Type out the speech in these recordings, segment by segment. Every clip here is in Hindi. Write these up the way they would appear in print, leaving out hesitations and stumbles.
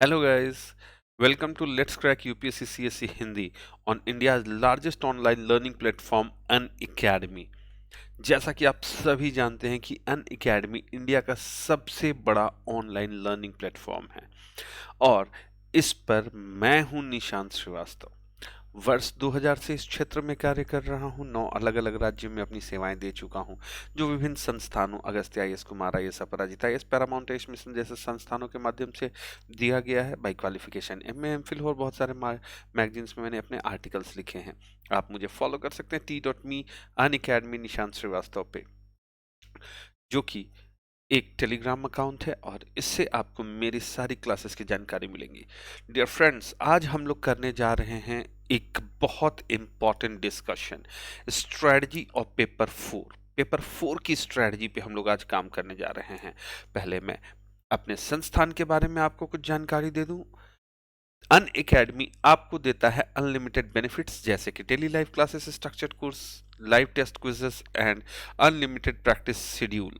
Hello guys, welcome to Let's Crack UPSC CSC Hindi on India's largest online learning platform An Academy। जैसा कि आप सभी जानते हैं कि अन अकेडमी इंडिया का सबसे बड़ा ऑनलाइन लर्निंग प्लेटफॉर्म है और इस पर मैं हूं निशांत श्रीवास्तव। वर्ष 2000 से इस क्षेत्र में कार्य कर रहा हूं। 9 अलग-अलग राज्यों में अपनी सेवाएं दे चुका हूं, जो विभिन्न संस्थानों अगस्त्य आईएएस, कुमार आईएएस, अपराजिता आईएएस, पैरामाउंट आईएएस मिशन जैसे संस्थानों के माध्यम से दिया गया है। बाय क्वालिफिकेशन एमए, एमफिल और बहुत सारे मैगजीन्स में मैंने अपने आर्टिकल्स लिखे हैं। आप मुझे फॉलो कर सकते हैं t.me अनअकैडमी निशांत श्रीवास्तव पे, जो कि एक टेलीग्राम अकाउंट है और इससे आपको मेरी सारी क्लासेस की जानकारी मिलेंगी। डियर फ्रेंड्स, आज हम लोग करने जा रहे हैं एक बहुत important discussion, strategy of paper 4। Paper 4 की स्ट्रेटजी पे हम लोग आज काम करने जा रहे हैं। पहले मैं अपने संस्थान के बारे में आपको कुछ जानकारी दे दूं। अन अकेडमी आपको देता है अनलिमिटेड बेनिफिट्स जैसे कि daily live classes, structured course, live test quizzes and unlimited practice schedule,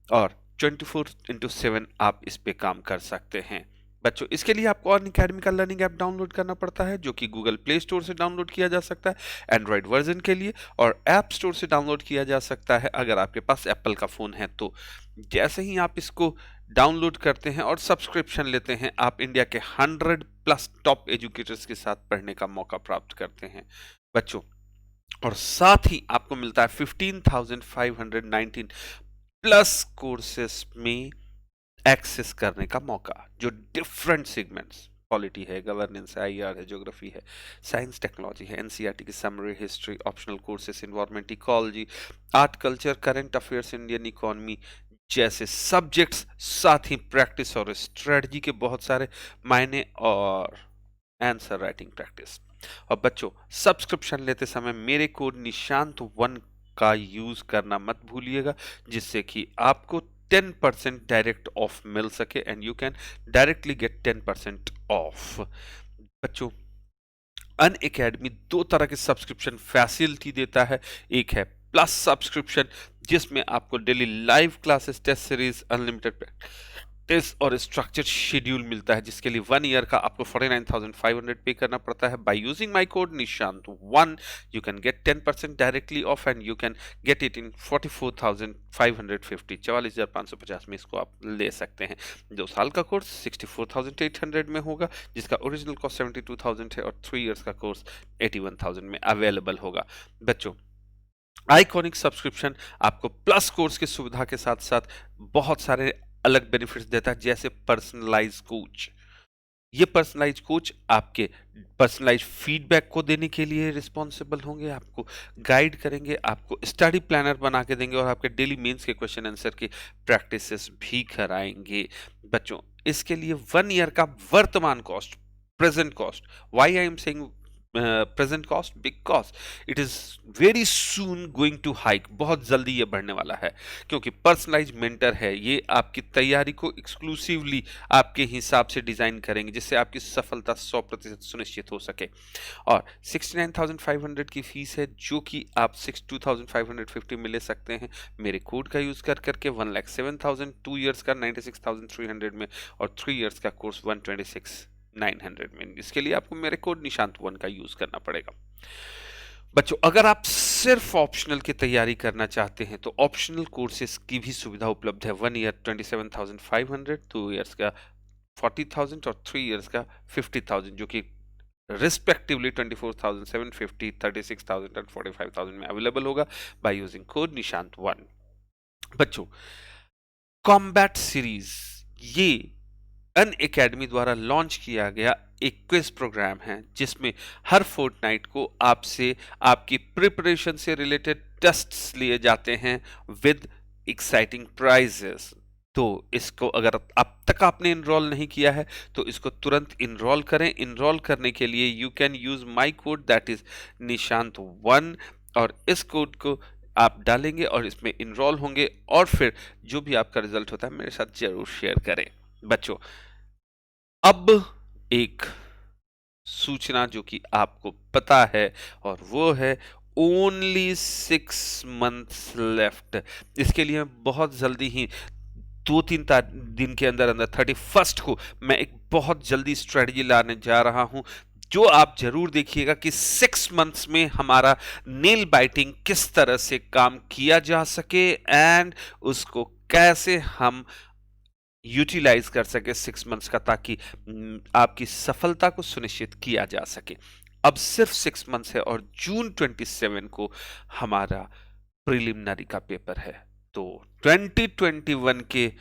और 24/7 आप इस पे काम कर सकते हैं। बच्चों, इसके लिए आपको अन अकेडमी का लर्निंग ऐप डाउनलोड करना पड़ता है, जो कि गूगल प्ले स्टोर से डाउनलोड किया जा सकता है एंड्रॉयड वर्जन के लिए, और ऐप स्टोर से डाउनलोड किया जा सकता है अगर आपके पास एप्पल का फ़ोन है तो। जैसे ही आप इसको डाउनलोड करते हैं और सब्सक्रिप्शन लेते हैं, आप इंडिया के 100 प्लस टॉप एजुकेटर्स के साथ पढ़ने का मौका प्राप्त करते हैं बच्चों। और साथ ही आपको मिलता है 15,519 प्लस कोर्सेस में एक्सेस करने का मौका, जो डिफरेंट सेगमेंट्स, पॉलिटी है, गवर्नेंस है, आईआर है, ज्योग्राफी है, साइंस टेक्नोलॉजी है, एनसीईआरटी की summary, history, optional courses, environment, ecology, art, culture, current affairs, Indian economy जैसे सब्जेक्ट्स, साथ ही प्रैक्टिस और स्ट्रेटजी के बहुत सारे मायने, और आंसर राइटिंग प्रैक्टिस। और बच्चों, सब्सक्रिप्शन लेते समय मेरे कोड निशांत1 का यूज करना मत भूलिएगा, जिससे कि आपको 10% डायरेक्ट ऑफ मिल सके and you can directly get 10% of. बच्चों, अन अकेडमी 2 तरह के सब्सक्रिप्शन फैसिलिटी देता है। एक है प्लस सब्सक्रिप्शन, जिसमें आपको daily live classes, test series, unlimited test और स्ट्रक्चर्ड शेड्यूल मिलता है, जिसके लिए 1 ईयर का आपको 49,500 पे करना पड़ता है। By using my code Nishant one you can get 10% directly off and you can get it in 44,550, 44,550 में इसको आप ले सकते हैं। 2 साल का कोर्स 64,800 में होगा, जिसका ओरिजिनल कॉस्ट 72,000 है, और 3 इयर्स का कोर्स 81,000 में अवेलेबल होगा। बच्चों, आइकॉनिक सब्सक्रिप्शन आपको प्लस कोर्स की सुविधा के साथ साथ बहुत सारे अलग बेनिफिट्स देता है, जैसे पर्सनलाइज कोच। ये पर्सनलाइज कोच आपके पर्सनलाइज फीडबैक को देने के लिए रिस्पॉन्सिबल होंगे, आपको गाइड करेंगे, आपको स्टडी प्लानर बना के देंगे, और आपके डेली मेंस के क्वेश्चन आंसर की प्रैक्टिसेस भी कराएंगे। बच्चों, इसके लिए 1 ईयर का वर्तमान cost, present cost, why I am saying present cost, because it is very soon going to hike, बहुत जल्दी ये बढ़ने वाला है, क्योंकि पर्सनलाइज मेंटर है, ये आपकी तैयारी को एक्सक्लूसिवली आपके हिसाब से डिजाइन करेंगे, जिससे आपकी सफलता 100% सुनिश्चित हो सके। और 69,500 की फीस है, जो कि आप 62,550 में ले सकते हैं मेरे कोड का यूज कर करके। 1,07,000 2 इयर्स का 96,300 में, और 3 इयर्स का कोर्स 126,900 में। इसके लिए आपको मेरे कोड निशांत1 का यूज करना पड़ेगा। बच्चों, अगर आप सिर्फ ऑप्शनल की तैयारी करना चाहते हैं तो ऑप्शनल कोर्सेज की भी सुविधा उपलब्ध है। 1 ईयर 27,500, 2 इयर्स का 40,000 और 3 इयर्स का 50,000, जो कि रिस्पेक्टिवली 24,750, 36,000 और 45,000 में अवेलेबल होगा बाय यूजिंग कोड निशांत1। बच्चों, कॉम्बैट सीरीज ये अन अकेडमी द्वारा लॉन्च किया गया एक क्विज प्रोग्राम है, जिसमें हर फोर्टनाइट को आपसे आपकी प्रिपरेशन से रिलेटेड टेस्ट्स लिए जाते हैं विद एक्साइटिंग प्राइजेस। तो इसको अगर अब तक आपने इनरोल नहीं किया है तो इसको तुरंत इनरोल करें। इनरोल करने के लिए you can use my code, that is Nishant one, और इस कोड को आप डालेंगे और इसमें इनरोल होंगे, और फिर जो भी आपका रिजल्ट होता है मेरे साथ जरूर शेयर करें। बच्चों, अब एक सूचना जो कि आपको पता है, और वो है ओनली 6 मंथ्स लेफ्ट। इसके लिए मैं बहुत जल्दी ही 2-3 दिन के अंदर अंदर 31st को मैं एक बहुत जल्दी स्ट्रेटजी लाने जा रहा हूं, जो आप जरूर देखिएगा कि 6 मंथ्स में हमारा नेल बाइटिंग किस तरह से काम किया जा सके एंड उसको कैसे हम यूटिलाइज कर सके 6 मंथ्स का, ताकि आपकी सफलता को सुनिश्चित किया जा सके। अब सिर्फ 6 मंथ्स है और जून 27 को हमारा प्रिलिमिनरी का पेपर है। तो 2021 के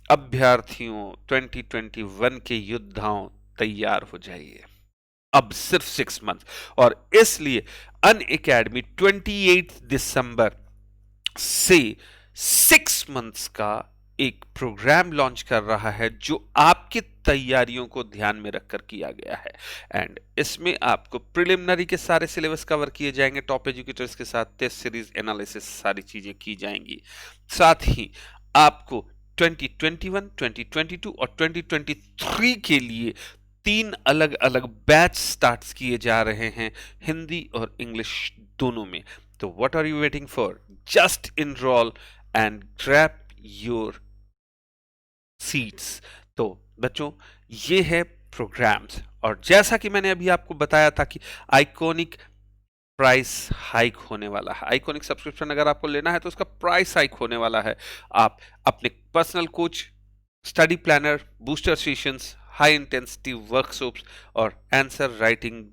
अभ्यर्थियों, 2021 के योद्धाओं, तैयार हो जाइए। अब सिर्फ 6 मंथ, और इसलिए अनअकैडमी 28 दिसंबर से 6 मंथ्स का एक प्रोग्राम लॉन्च कर रहा है, जो आपकी तैयारियों को ध्यान में रखकर किया गया है। एंड इसमें आपको प्रिलिमिनरी के सारे सिलेबस कवर किए जाएंगे, टॉप एजुकेटर्स के साथ टेस्ट सीरीज एनालिसिस सारी चीजें की जाएंगी। साथ ही आपको 2021, 2022 और 2023 के लिए 3 अलग अलग बैच स्टार्ट किए जा रहे हैं, हिंदी और इंग्लिश दोनों में। तो what are you waiting for? Just enrol and grab your seats. तो बच्चों, ये है प्रोग्राम्स, और जैसा कि मैंने अभी आपको बताया था कि आइकॉनिक प्राइस हाइक होने वाला है। आइकॉनिक सब्सक्रिप्शन अगर आपको लेना है तो उसका प्राइस हाइक होने वाला है। आप अपने personal coach, study planner, booster sessions, high intensity workshops और आंसर राइटिंग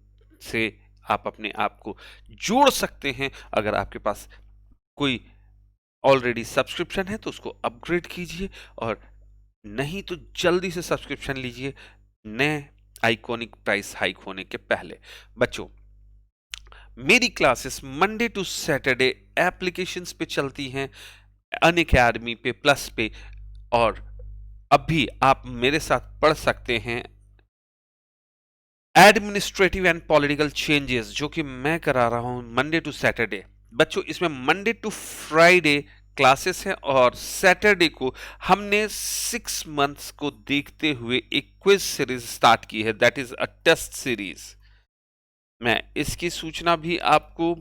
से आप अपने आप को जोड़ सकते हैं। अगर आपके पास कोई ऑलरेडी सब्सक्रिप्शन है तो उसको अपग्रेड कीजिए, और नहीं तो जल्दी से सब्सक्रिप्शन लीजिए नए आइकॉनिक प्राइस हाइक होने के पहले। बच्चों, मेरी classes Monday to Saturday applications पे चलती हैं, अनअकैडमी पे, प्लस पे, और अभी आप मेरे साथ पढ़ सकते हैं एडमिनिस्ट्रेटिव एंड पॉलिटिकल चेंजेस, जो कि मैं करा रहा हूं मंडे टू सैटरडे। बच्चों, इसमें मंडे टू फ्राइडे क्लासेस हैं, और सैटरडे को हमने 6 मंथ्स को देखते हुए एक क्विज सीरीज स्टार्ट की है, that is a test series. मैं इसकी सूचना भी आपको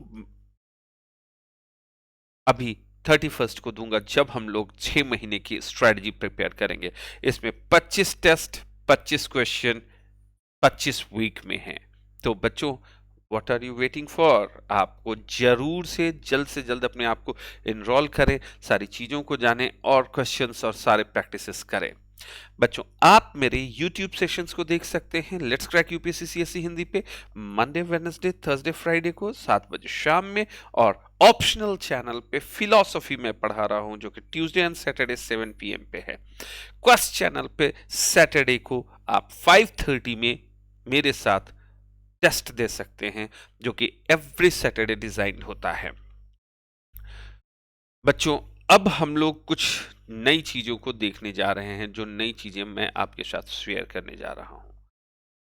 अभी 31st को दूंगा, जब हम लोग 6 महीने की स्ट्रेटजी प्रिपेयर करेंगे। इसमें 25 टेस्ट, 25 क्वेश्चन, 25 वीक में है। तो बच्चों, what are you waiting for? आपको जरूर से जल्द अपने आप को इनरोल करें, सारी चीजों को जानें और क्वेश्चंस और सारे प्रैक्टिसेस करें। बच्चों, आप मेरे YouTube सेशंस को देख सकते हैं let's crack UPSC CSE Hindi पे, मंडे, वेडनेसडे, थर्सडे, फ्राइडे को 7 बजे शाम में, और ऑप्शनल चैनल पे फिलॉसफी में पढ़ा रहा हूं, जो कि ट्यूसडे एंड सैटरडे 7 PM पे है। क्वेस्ट चैनल पे सैटरडे को आप 5:30 में मेरे साथ टेस्ट दे सकते हैं, जो कि एवरी सैटरडे डिजाइन होता है। बच्चों, अब हम लोग कुछ नई चीजों को देखने जा रहे हैं, जो नई चीजें मैं आपके साथ शेयर करने जा रहा हूं।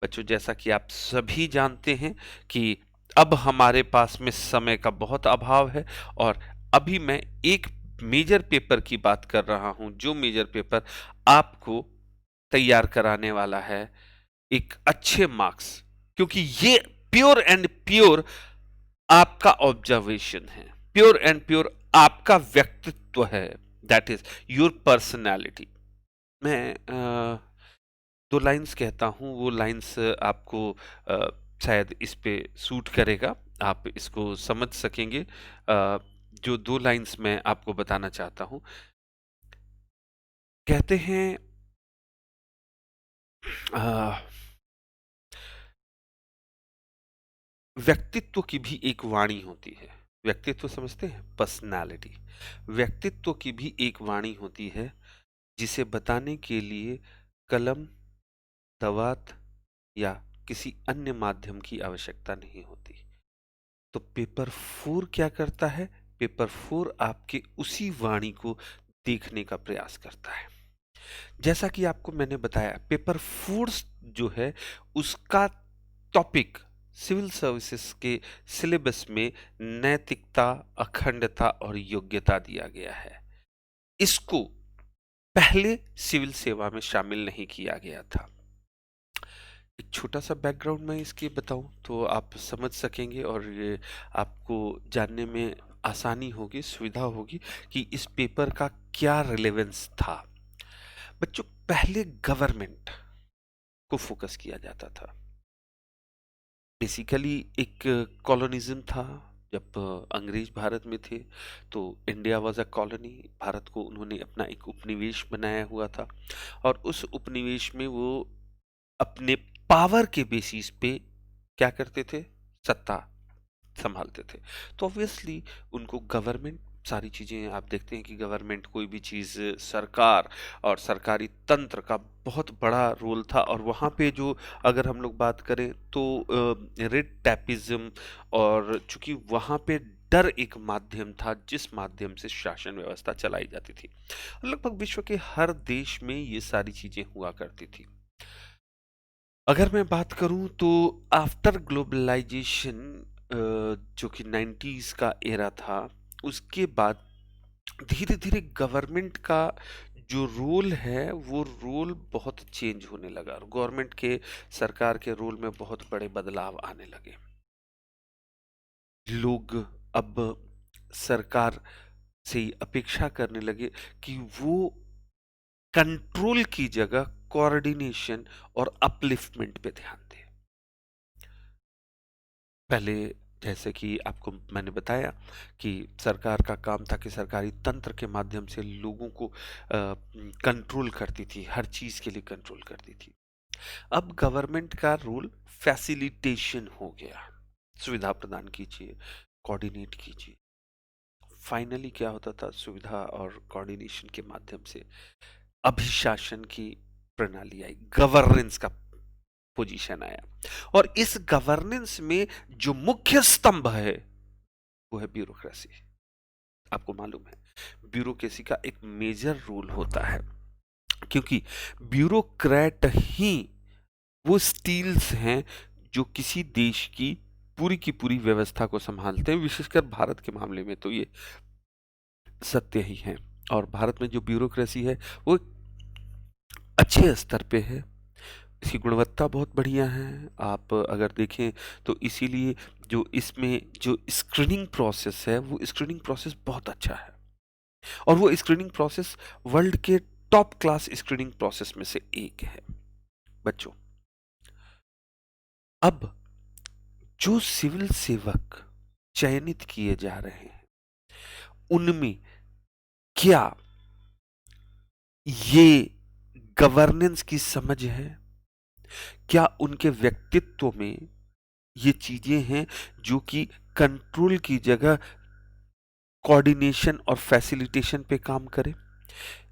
बच्चों, जैसा कि आप सभी जानते हैं कि अब हमारे पास में समय का बहुत अभाव है, और अभी मैं एक मेजर पेपर की बात कर रहा हूं, जो मेजर पेपर आपको तैयार कराने वाला है एक अच्छे मार्क्स, क्योंकि ये प्योर एंड प्योर आपका ऑब्जर्वेशन है, प्योर एंड प्योर आपका व्यक्तित्व है, दैट इज योर पर्सनैलिटी। मैं 2 लाइन्स कहता हूं, वो लाइन्स आपको शायद इस पे सूट करेगा, आप इसको समझ सकेंगे। जो 2 लाइन्स मैं आपको बताना चाहता हूं, कहते हैं व्यक्तित्व की भी एक वाणी होती है। व्यक्तित्व समझते हैं? पर्सनालिटी। व्यक्तित्व की भी एक वाणी होती है, जिसे बताने के लिए कलम, दवात या किसी अन्य माध्यम की आवश्यकता नहीं होती। तो पेपर 4 क्या करता है? पेपर 4 आपके उसी वाणी को देखने का प्रयास करता है। जैसा कि आपको मैंने बताया, पेपर 4 जो है उसका टॉपिक सिविल सर्विसेज के सिलेबस में नैतिकता, अखंडता और योग्यता दिया गया है। इसको पहले सिविल सेवा में शामिल नहीं किया गया था। एक छोटा सा बैकग्राउंड मैं इसके बताऊं तो आप समझ सकेंगे, और ये आपको जानने में आसानी होगी, सुविधा होगी कि इस पेपर का क्या रिलेवेंस था। बच्चों, पहले गवर्नमेंट को फोकस किया जाता था। बेसिकली एक कॉलोनिज्म था। जब अंग्रेज भारत में थे तो India was a colony. Bharat को उन्होंने अपना एक उपनिवेश बनाया हुआ था और उस उपनिवेश में वो अपने पावर के बेसिस पे क्या करते थे? सत्ता संभालते थे। तो ऑब्वियसली उनको गवर्नमेंट सारी चीज़ें, आप देखते हैं कि गवर्नमेंट कोई भी चीज़, सरकार और सरकारी तंत्र का बहुत बड़ा रोल था। और वहाँ पे जो, अगर हम लोग बात करें तो रेड टैपिज्म, और चूंकि वहाँ पे डर एक माध्यम था जिस माध्यम से शासन व्यवस्था चलाई जाती थी। लगभग विश्व के हर देश में ये सारी चीजें हुआ करती थी। अगर मैं बात करूं तो आफ्टर ग्लोबलाइजेशन, जो कि 90s का एरा था, उसके बाद धीरे धीरे गवर्नमेंट का जो रोल है वो रोल बहुत चेंज होने लगा और गवर्नमेंट के, सरकार के रोल में बहुत बड़े बदलाव आने लगे। लोग अब सरकार से ही अपेक्षा करने लगे कि वो कंट्रोल की जगह कोऑर्डिनेशन और अपलिफ्टमेंट पे ध्यान दें। पहले, जैसे कि आपको मैंने बताया कि सरकार का काम था कि सरकारी तंत्र के माध्यम से लोगों को कंट्रोल करती थी, हर चीज के लिए कंट्रोल करती थी। अब गवर्नमेंट का रोल फैसिलिटेशन हो गया। सुविधा प्रदान कीजिए, कोऑर्डिनेट कीजिए। फाइनली क्या होता था? सुविधा और कोऑर्डिनेशन के माध्यम से अभिशासन की प्रणाली आई, गवर्नेंस का पोजीशन आया। और इस गवर्नेंस में जो मुख्य स्तंभ है वो है ब्यूरोक्रेसी। आपको मालूम है, ब्यूरोक्रेसी का एक मेजर रोल होता है, क्योंकि ब्यूरोक्रेट ही वो स्टील्स हैं जो किसी देश की पूरी व्यवस्था को संभालते हैं। विशेषकर भारत के मामले में तो ये सत्य ही है। और भारत में जो ब्यूरोक्रेसी है वो अच्छे स्तर पे है, इसकी गुणवत्ता बहुत बढ़िया है। आप अगर देखें तो इसीलिए जो इसमें जो स्क्रीनिंग प्रोसेस है वो स्क्रीनिंग प्रोसेस बहुत अच्छा है। और वो स्क्रीनिंग प्रोसेस वर्ल्ड के टॉप क्लास स्क्रीनिंग प्रोसेस में से एक है। बच्चों, अब जो सिविल सेवक चयनित किए जा रहे हैं उनमें क्या ये गवर्नेंस की समझ है? क्या उनके व्यक्तित्व में ये चीजें हैं जो कि कंट्रोल की जगह कोऑर्डिनेशन और फैसिलिटेशन पे काम करें?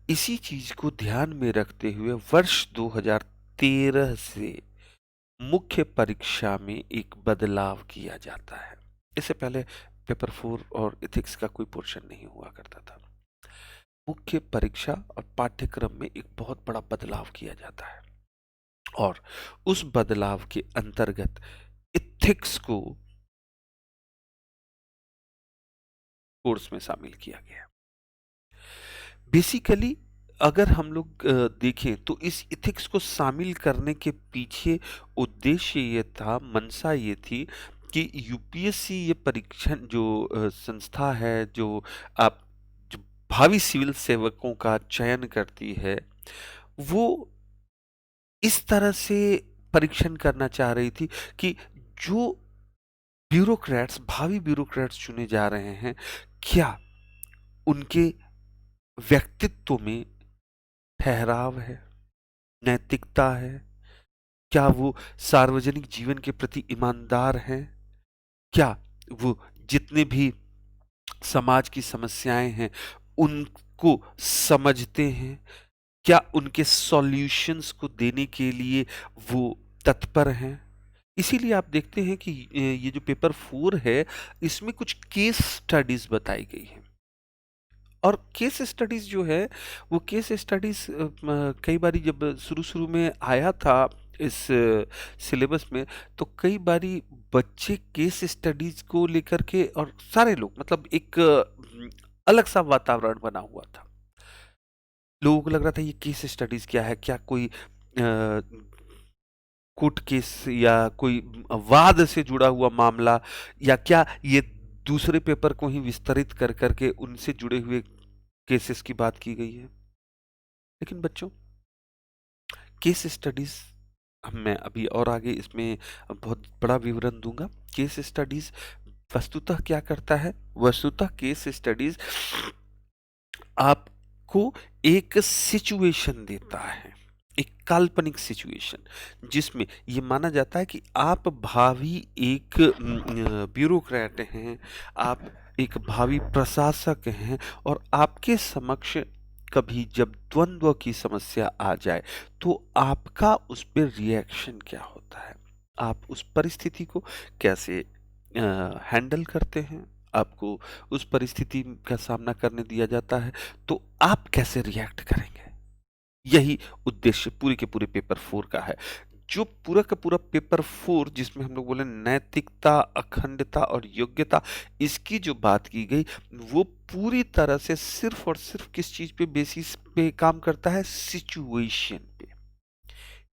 इसी चीज को ध्यान में रखते हुए वर्ष 2013 से मुख्य परीक्षा में एक बदलाव किया जाता है। इससे पहले पेपर 4 और एथिक्स का कोई पोर्शन नहीं हुआ करता था। मुख्य परीक्षा और पाठ्यक्रम में एक बहुत बड़ा बदलाव किया जाता है और उस बदलाव के अंतर्गत एथिक्स को कोर्स में शामिल किया गया। बेसिकली अगर हम लोग देखें तो इस एथिक्स को शामिल करने के पीछे उद्देश्य ये था, मंशा ये थी कि यूपीएससी ये परीक्षण जो संस्था है, जो आप जो भावी सिविल सेवकों का चयन करती है, वो इस तरह से परीक्षण करना चाह रही थी कि जो ब्यूरोक्रेट्स, भावी ब्यूरोक्रेट्स चुने जा रहे हैं, क्या उनके व्यक्तित्व में ठहराव है, नैतिकता है, क्या वो सार्वजनिक जीवन के प्रति ईमानदार हैं, क्या वो जितने भी समाज की समस्याएं हैं उनको समझते हैं, क्या उनके सॉल्यूशंस को देने के लिए वो तत्पर हैं। इसीलिए आप देखते हैं कि ये जो पेपर 4 है इसमें कुछ केस स्टडीज बताई गई हैं। और केस स्टडीज जो है वो केस स्टडीज कई बारी जब शुरू शुरू में आया था इस सिलेबस में, तो कई बारी बच्चे केस स्टडीज को लेकर के, और सारे लोग, मतलब एक अलग सा वातावरण बना हुआ था। लोगों को लग रहा था ये केस स्टडीज क्या है, क्या कोई कोर्ट केस या कोई वाद से जुड़ा हुआ मामला, या क्या ये दूसरे पेपर को ही विस्तरित कर करके उनसे जुड़े हुए केसेस की बात की गई है। लेकिन बच्चों, केस स्टडीज मैं अभी और आगे इसमें बहुत बड़ा विवरण दूंगा। केस स्टडीज वस्तुतः क्या करता है? वस्तुतः केस स्टडीज आपको एक सिचुएशन देता है, एक काल्पनिक सिचुएशन, जिसमें ये माना जाता है कि आप भावी एक ब्यूरोक्रेट हैं, आप एक भावी प्रशासक हैं और आपके समक्ष कभी जब द्वंद्व की समस्या आ जाए तो आपका उस पे रिएक्शन क्या होता है? आप उस परिस्थिति को कैसे हैंडल करते हैं? आपको उस परिस्थिति का सामना करने दिया जाता है तो आप कैसे रिएक्ट करेंगे? यही उद्देश्य पूरे के पूरे पेपर 4 का है। जो पूरा का पूरा पेपर 4 जिसमें हम लोग बोले नैतिकता, अखंडता और योग्यता, इसकी जो बात की गई वो पूरी तरह से सिर्फ और सिर्फ किस चीज पे बेसिस पे काम करता है? सिचुएशन पे।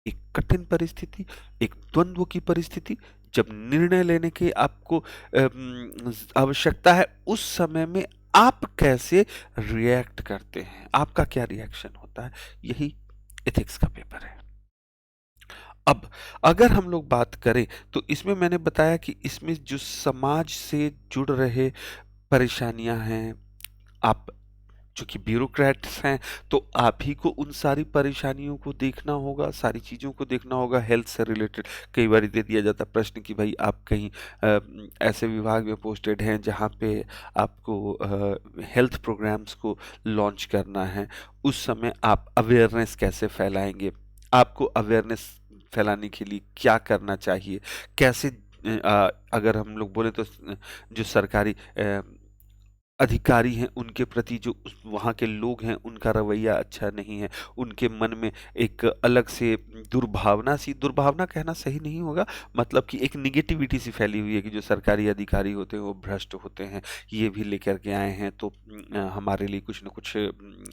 एक कठिन परिस्थिति, एक द्वंद्व की परिस्थिति, जब निर्णय लेने की आपको आवश्यकता है, उस समय में आप कैसे रिएक्ट करते हैं? आपका क्या रिएक्शन होता है? यही एथिक्स का पेपर है। अब अगर हम लोग बात करें तो इसमें मैंने बताया कि इसमें जो समाज से जुड़ रहे परेशानियां हैं, आप चूँकि ब्यूरोक्रेट्स हैं, तो आप ही को उन सारी परेशानियों को देखना होगा, सारी चीज़ों को देखना होगा। हेल्थ से रिलेटेड कई बार दे दिया जाता है प्रश्न कि भाई आप कहीं ऐसे विभाग में पोस्टेड हैं जहाँ पे आपको हेल्थ प्रोग्राम्स को लॉन्च करना है, उस समय आप अवेयरनेस कैसे फैलाएँगे? आपको अवेयरनेस फैलाने के लिए क्या करना चाहिए? कैसे अगर हम लोग बोले तो जो सरकारी अधिकारी हैं उनके प्रति जो वहाँ के लोग हैं उनका रवैया अच्छा नहीं है, उनके मन में एक अलग से दुर्भावना कहना सही नहीं होगा, मतलब कि एक निगेटिविटी सी फैली हुई है कि जो सरकारी अधिकारी होते हैं वो भ्रष्ट होते हैं, ये भी लेकर के आए हैं तो हमारे लिए कुछ न कुछ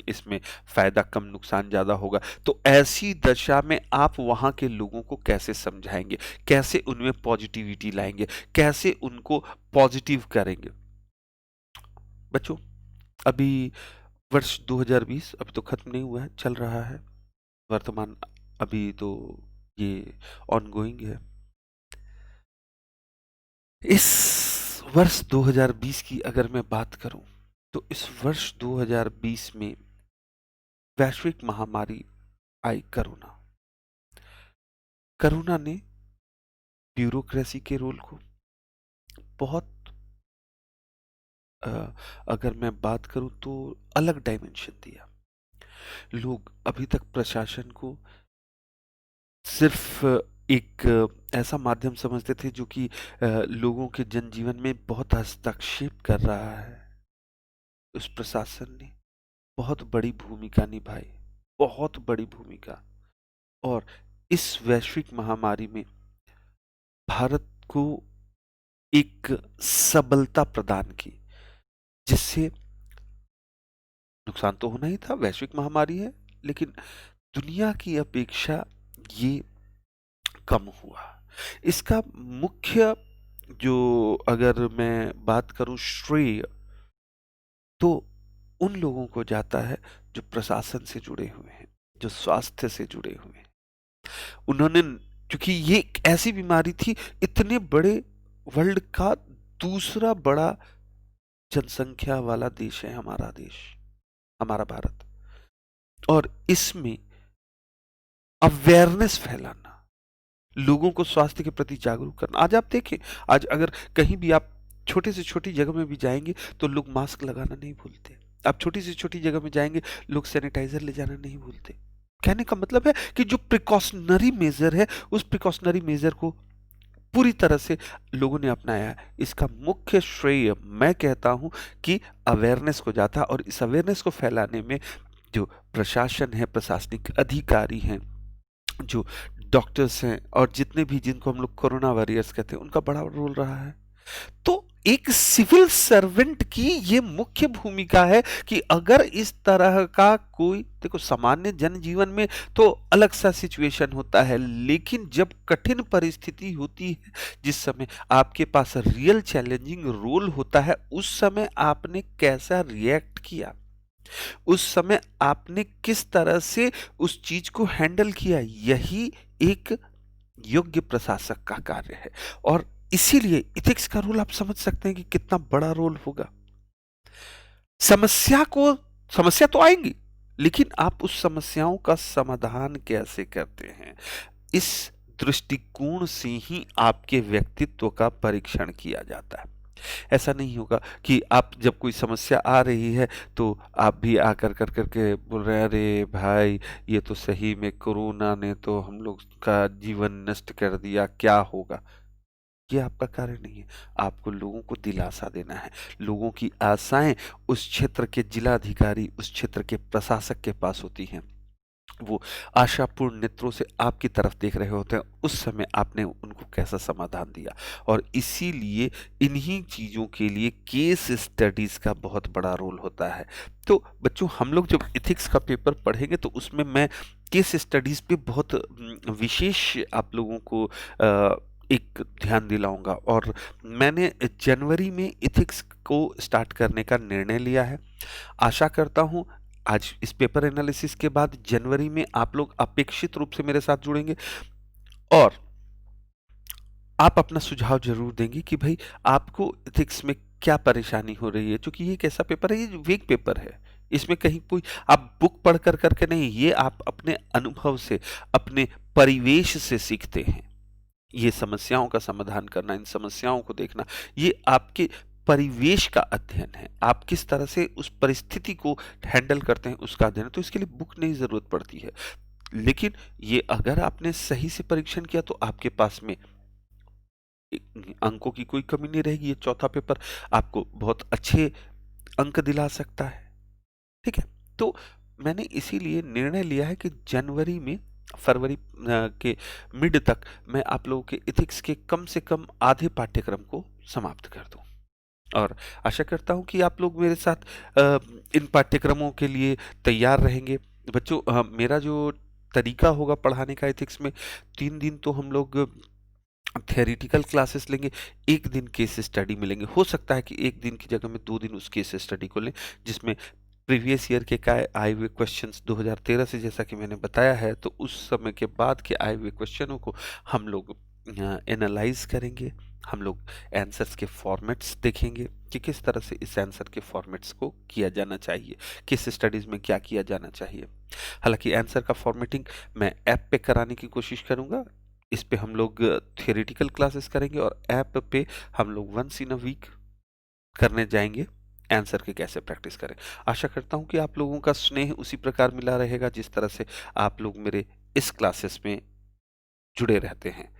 इसमें फ़ायदा कम नुकसान ज़्यादा होगा। तो ऐसी दशा में आप वहाँ के लोगों को कैसे समझाएँगे? कैसे उनमें पॉजिटिविटी लाएँगे? कैसे उनको पॉजिटिव करेंगे? बच्चों, अभी वर्ष 2020 अभी तो खत्म नहीं हुआ है, चल रहा है। वर्तमान अभी तो ये ऑनगोइंग है। इस वर्ष 2020 की अगर मैं बात करूं, तो इस वर्ष 2020 में वैश्विक महामारी आई कोरोना। कोरोना ने ब्यूरोक्रेसी के रोल को बहुत अ, अगर मैं बात करूं तो अलग डायमेंशन दिया। लोग अभी तक प्रशासन को सिर्फ एक ऐसा माध्यम समझते थे जो कि लोगों के जनजीवन में बहुत हस्तक्षेप कर रहा है। उस प्रशासन ने बहुत बड़ी भूमिका निभाई, बहुत बड़ी भूमिका, और इस वैश्विक महामारी में भारत को एक सबलता प्रदान की, जिससे नुकसान तो होना ही था, वैश्विक महामारी है, लेकिन दुनिया की अपेक्षा ये कम हुआ। इसका मुख्य जो अगर मैं बात करूं श्रेय, तो उन लोगों को जाता है जो प्रशासन से जुड़े हुए हैं, जो स्वास्थ्य से जुड़े हुए हैं। उन्होंने, क्योंकि ये एक ऐसी बीमारी थी, इतने बड़े वर्ल्ड का दूसरा बड़ा जनसंख्या वाला देश है हमारा देश, हमारा भारत, और इसमें अवेयरनेस फैलाना, लोगों को स्वास्थ्य के प्रति जागरूक करना। आज आप देखें, आज अगर कहीं भी आप छोटे से छोटी जगह में भी जाएंगे तो लोग मास्क लगाना नहीं भूलते। आप छोटी से छोटी जगह में जाएंगे, लोग सैनिटाइजर ले जाना नहीं भूलते। कहने का मतलब है कि जो प्रिकॉशनरी मेजर है, उस प्रिकॉशनरी मेजर को पूरी तरह से लोगों ने अपनाया है। इसका मुख्य श्रेय मैं कहता हूं कि अवेयरनेस को जाता है, और इस अवेयरनेस को फैलाने में जो प्रशासन है, प्रशासनिक अधिकारी हैं, जो डॉक्टर्स हैं, और जितने भी जिनको हम लोग कोरोना वॉरियर्स कहते हैं, उनका बड़ा रोल रहा है। तो एक सिविल सर्वेंट की ये मुख्य भूमिका है कि अगर इस तरह का कोई, देखो सामान्य जनजीवन में तो अलग सा सिचुएशन होता है, लेकिन जब कठिन परिस्थिति होती है, जिस समय आपके पास रियल चैलेंजिंग रोल होता है, उस समय आपने कैसा रिएक्ट किया, उस समय आपने किस तरह से उस चीज को हैंडल किया, यही एक योग्य प्रशासक का कार्य है। और इसीलिए इथिक्स का रोल आप समझ सकते हैं कि कितना बड़ा रोल होगा। समस्या को समस्या तो आएंगी, लेकिन आप उस समस्याओं का समाधान कैसे करते हैं, इस दृष्टिकोण से ही आपके व्यक्तित्व का परीक्षण किया जाता है। ऐसा नहीं होगा कि आप जब कोई समस्या आ रही है तो आप भी आकर कर करके बोल रहे हैं, अरे भाई ये तो सही में कोरोना ने तो हम लोग का जीवन नष्ट कर दिया, क्या होगा। ये आपका कार्य नहीं है। आपको लोगों को दिलासा देना है। लोगों की आशाएं उस क्षेत्र के जिलाधिकारी, उस क्षेत्र के प्रशासक के पास होती हैं। वो आशापूर्ण नेत्रों से आपकी तरफ देख रहे होते हैं। उस समय आपने उनको कैसा समाधान दिया। और इसीलिए इन्हीं चीज़ों के लिए केस स्टडीज़ का बहुत बड़ा रोल होता है। तो बच्चों, हम लोग जब एथिक्स का पेपर पढ़ेंगे तो उसमें मैं केस स्टडीज़ पे बहुत विशेष आप लोगों को एक ध्यान दिलाऊंगा। और मैंने जनवरी में एथिक्स को स्टार्ट करने का निर्णय लिया है। आशा करता हूँ आज इस पेपर एनालिसिस के बाद जनवरी में आप लोग अपेक्षित रूप से मेरे साथ जुड़ेंगे, और आप अपना सुझाव जरूर देंगे कि भाई आपको एथिक्स में क्या परेशानी हो रही है। क्योंकि ये एक ऐसा पेपर है, ये वेग पेपर है। इसमें कहीं कोई आप बुक पढ़ कर करके नहीं, ये आप अपने अनुभव से, अपने परिवेश से सीखते हैं। ये समस्याओं का समाधान करना, इन समस्याओं को देखना, ये आपके परिवेश का अध्ययन है। आप किस तरह से उस परिस्थिति को हैंडल करते हैं, उसका अध्ययन है। तो इसके लिए बुक नहीं ज़रूरत पड़ती है। लेकिन ये अगर आपने सही से परीक्षण किया तो आपके पास में अंकों की कोई कमी नहीं रहेगी। ये चौथा पेपर आपको बहुत अच्छे अंक दिला सकता है। ठीक है? तो मैंने इसीलिए निर्णय लिया है कि जनवरी में, फरवरी के मिड तक मैं आप लोगों के एथिक्स के कम से कम आधे पाठ्यक्रम को समाप्त कर दूं। और आशा करता हूं कि आप लोग मेरे साथ इन पाठ्यक्रमों के लिए तैयार रहेंगे। बच्चों, मेरा जो तरीका होगा पढ़ाने का एथिक्स में, 3 दिन तो हम लोग थ्योरेटिकल क्लासेस लेंगे, 1 दिन केस स्टडी मिलेंगे। हो सकता है कि 1 दिन की जगह में 2 दिन उस केस स्टडी को लें, जिसमें प्रीवियस ईयर के आए हुए क्वेश्चंस 2013 से, जैसा कि मैंने बताया है, तो उस समय के बाद के आए हुए क्वेश्चनों को हम लोग एनालाइज करेंगे। हम लोग आंसर्स के फॉर्मेट्स देखेंगे कि किस तरह से इस आंसर के फॉर्मेट्स को किया जाना चाहिए, किस स्टडीज़ में क्या किया जाना चाहिए। हालांकि आंसर का फॉर्मेटिंग मैं ऐप पे कराने की कोशिश करूंगा। इस पे हम लोग थियोरेटिकल क्लासेस करेंगे और ऐप पे हम लोग वंस इन अ वीक करने जाएंगे आंसर की कैसे प्रैक्टिस करें। आशा करता हूं कि आप लोगों का स्नेह उसी प्रकार मिला रहेगा जिस तरह से आप लोग मेरे इस क्लासेस में जुड़े रहते हैं।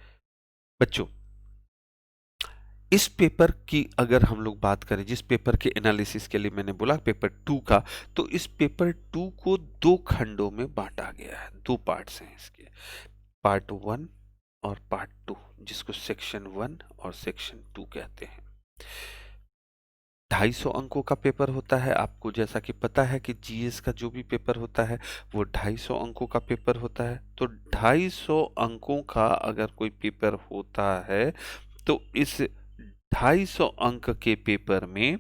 बच्चों, इस पेपर की अगर हम लोग बात करें, जिस पेपर के एनालिसिस के लिए मैंने बोला पेपर 2 का, तो इस पेपर 2 को 2 खंडों में बांटा गया है। 2 पार्ट्स हैं इसके, पार्ट 1 और पार्ट 2, जिसको सेक्शन 1 और सेक्शन 2 कहते हैं। 250 अंकों का पेपर होता है। आपको जैसा कि पता है कि जीएस का जो भी पेपर होता है वो 250 अंकों का पेपर होता है। तो 250 अंकों का अगर कोई पेपर होता है तो इस 250 अंक के पेपर में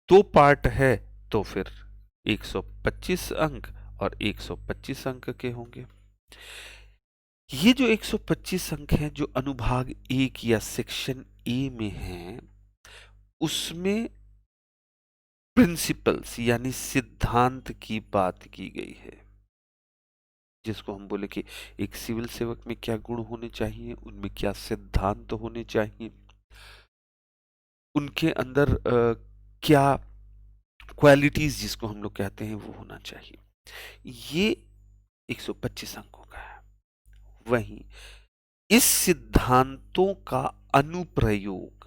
2 पार्ट है, तो फिर 125 अंक और 125 अंक के होंगे। ये जो 125 अंक हैं जो अनुभाग 1 या सेक्शन ए में हैं, उसमें प्रिंसिपल्स यानी सिद्धांत की बात की गई है। जिसको हम बोले कि एक सिविल सेवक में क्या गुण होने चाहिए, उनमें क्या सिद्धांत होने चाहिए, उनके अंदर क्या क्वालिटीज जिसको हम लोग कहते हैं वो होना चाहिए। ये 125 अंकों का है। वहीं इस सिद्धांतों का अनुप्रयोग,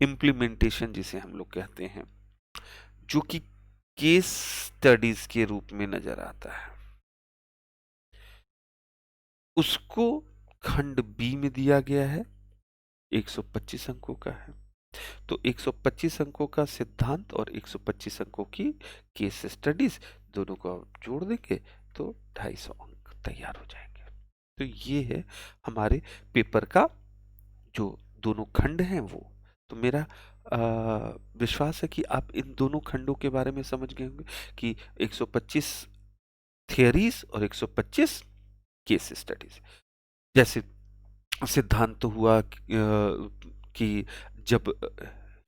इम्प्लीमेंटेशन जिसे हम लोग कहते हैं, जो कि केस स्टडीज के रूप में नजर आता है, उसको खंड बी में दिया गया है। 125 अंकों का है। तो 125 अंकों का सिद्धांत और 125 अंकों की केस स्टडीज, दोनों को आप जोड़ देंगे तो 250 अंक तैयार हो जाएंगे। तो ये है हमारे पेपर का जो दोनों खंड हैं वो। तो मेरा विश्वास है कि आप इन दोनों खंडों के बारे में समझ गए होंगे कि 125 थियरीज और 125 केस स्टडीज। जैसे सिद्धांत तो हुआ कि जब